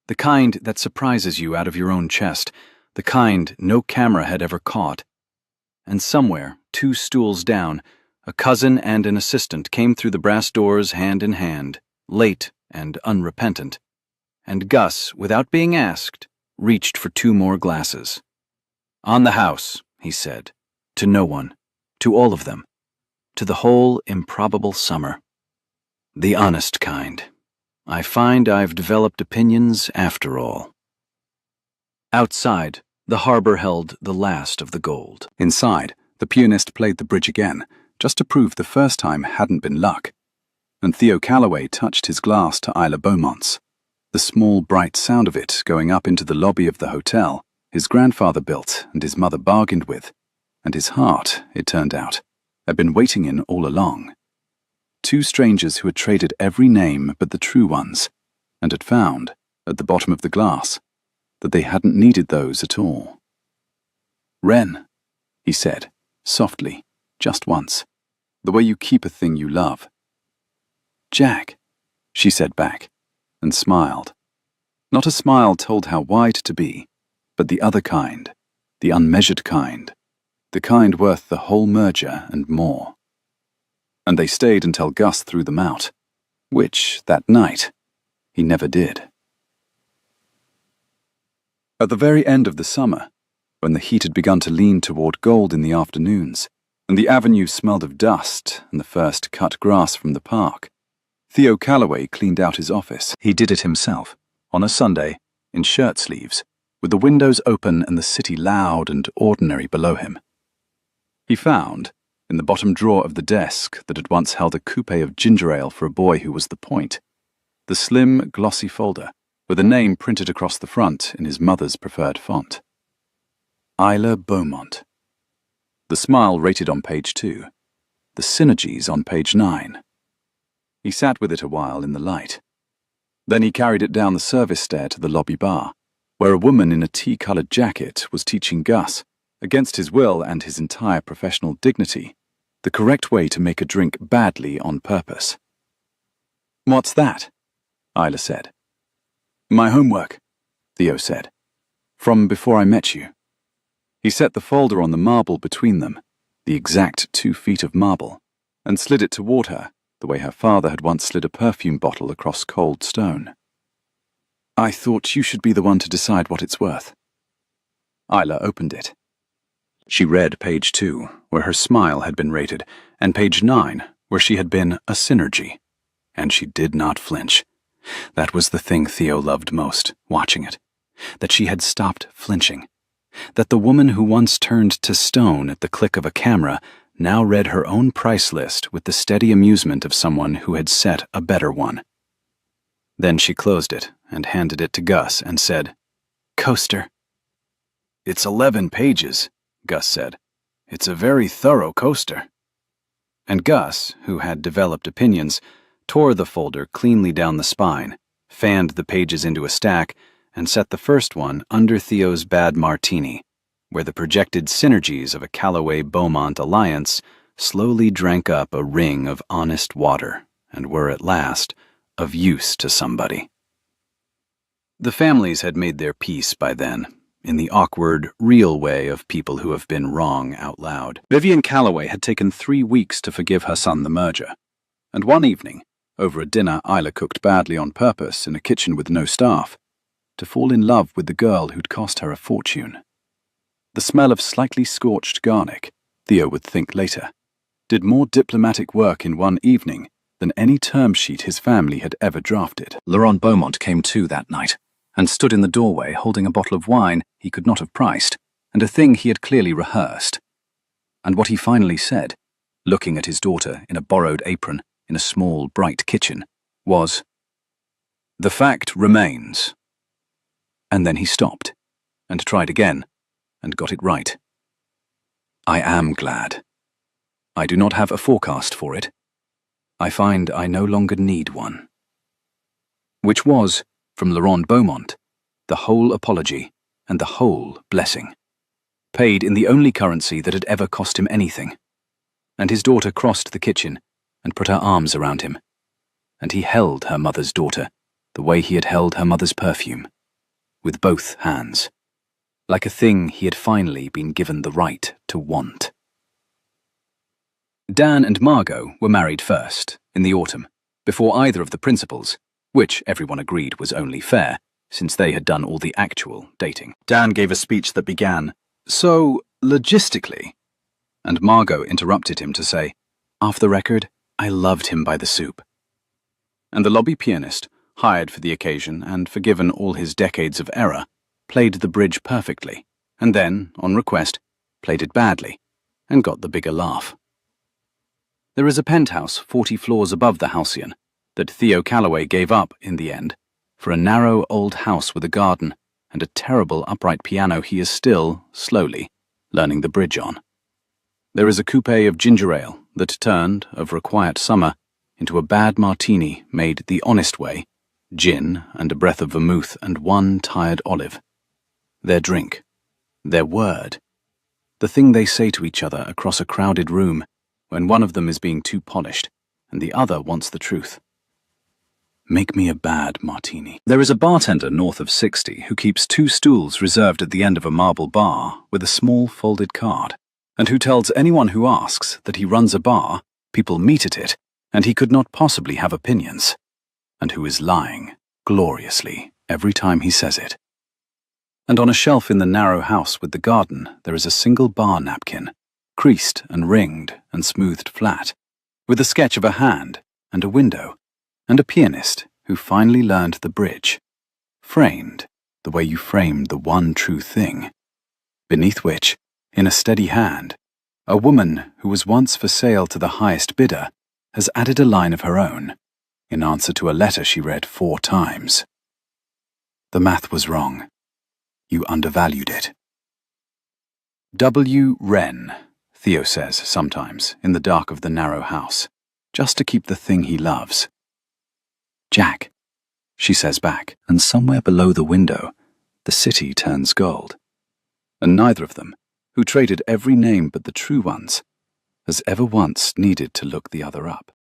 The kind that surprises you out of your own chest, the kind no camera had ever caught. And somewhere, 2 stools down, a cousin and an assistant came through the brass doors hand in hand, late and unrepentant. And Gus, without being asked, reached for 2 more glasses. On the house, he said, to no one, to all of them, to the whole improbable summer. The honest kind. I find I've developed opinions after all. Outside, the harbor held the last of the gold. Inside, the pianist played the bridge again, just to prove the first time hadn't been luck. And Theo Calloway touched his glass to Isla Beaumont's. The small, bright sound of it going up into the lobby of the hotel his grandfather built and his mother bargained with, and his heart, it turned out, had been waiting in all along. 2 strangers who had traded every name but the true ones, and had found, at the bottom of the glass, that they hadn't needed those at all. Wren, he said, softly, just once, the way you keep a thing you love. Jack, she said back, and smiled. Not a smile told how wide to be, but the other kind, the unmeasured kind, the kind worth the whole merger and more. And they stayed until Gus threw them out, which, that night, he never did. At the very end of the summer, when the heat had begun to lean toward gold in the afternoons, and the avenue smelled of dust and the first cut grass from the park. Theo Calloway cleaned out his office. He did it himself, on a Sunday, in shirt sleeves, with the windows open and the city loud and ordinary below him. He found, in the bottom drawer of the desk that had once held a coupe of ginger ale for a boy who was the point, the slim, glossy folder with a name printed across the front in his mother's preferred font. Isla Beaumont. The Smile rated on page 2. The Synergies on page 9. He sat with it a while in the light. Then he carried it down the service stair to the lobby bar, where a woman in a tea-coloured jacket was teaching Gus, against his will and his entire professional dignity, the correct way to make a drink badly on purpose. "What's that?" Isla said. "My homework," Theo said, "from before I met you." He set the folder on the marble between them, the exact 2 feet of marble, and slid it toward her, the way her father had once slid a perfume bottle across cold stone. "I thought you should be the one to decide what it's worth." Isla opened it. She read page 2, where her smile had been rated, and page 9, where she had been a synergy. And she did not flinch. That was the thing Theo loved most, watching it. That she had stopped flinching. That the woman who once turned to stone at the click of a camera now read her own price list with the steady amusement of someone who had set a better one. Then she closed it and handed it to Gus and said, "Coaster." "It's 11 pages, Gus said. "It's a very thorough coaster." And Gus, who had developed opinions, tore the folder cleanly down the spine, fanned the pages into a stack, and set the first one under Theo's bad martini, where the projected synergies of a Calloway-Beaumont alliance slowly drank up a ring of honest water and were at last of use to somebody. The families had made their peace by then, in the awkward, real way of people who have been wrong out loud. Vivian Calloway had taken 3 weeks to forgive her son the merger, and one evening, over a dinner Isla cooked badly on purpose in a kitchen with no staff, to fall in love with the girl who'd cost her a fortune. The smell of slightly scorched garlic, Theo would think later, did more diplomatic work in one evening than any term sheet his family had ever drafted. Laurent Beaumont came too that night, and stood in the doorway holding a bottle of wine he could not have priced, and a thing he had clearly rehearsed. And what he finally said, looking at his daughter in a borrowed apron in a small, bright kitchen, was, "The fact remains." And then he stopped, and tried again, and got it right. "I am glad. I do not have a forecast for it. I find I no longer need one." Which was, from Laurent Beaumont, the whole apology and the whole blessing, paid in the only currency that had ever cost him anything. And his daughter crossed the kitchen and put her arms around him, and he held her mother's daughter the way he had held her mother's perfume, with both hands, like a thing he had finally been given the right to want. Dan and Margot were married first, in the autumn, before either of the principals, which everyone agreed was only fair, since they had done all the actual dating. Dan gave a speech that began, "So, logistically," and Margot interrupted him to say, "Off the record, I loved him by the soup." And the lobby pianist, hired for the occasion and forgiven all his decades of error, played the bridge perfectly, and then, on request, played it badly, and got the bigger laugh. There is a penthouse 40 floors above the Halcyon that Theo Calloway gave up, in the end, for a narrow old house with a garden and a terrible upright piano he is still, slowly, learning the bridge on. There is a coupe of ginger ale that turned, over a quiet summer, into a bad martini made the honest way, gin and a breath of vermouth and one tired olive. Their drink, their word, the thing they say to each other across a crowded room when one of them is being too polished and the other wants the truth. Make me a bad martini. There is a bartender north of 60 who keeps 2 stools reserved at the end of a marble bar with a small folded card, and who tells anyone who asks that he runs a bar, people meet at it, and he could not possibly have opinions, and who is lying, gloriously, every time he says it. And on a shelf in the narrow house with the garden there is a single bar napkin, creased and ringed and smoothed flat, with a sketch of a hand and a window, and a pianist who finally learned the bridge, framed the way you framed the one true thing, beneath which, in a steady hand, a woman who was once for sale to the highest bidder has added a line of her own, in answer to a letter she read 4 times. The math was wrong. You undervalued it. W. Wren, Theo says sometimes, in the dark of the narrow house, just to keep the thing he loves. Jack, she says back, and somewhere below the window, the city turns gold. and neither of them, who traded every name but the true ones, has ever once needed to look the other up.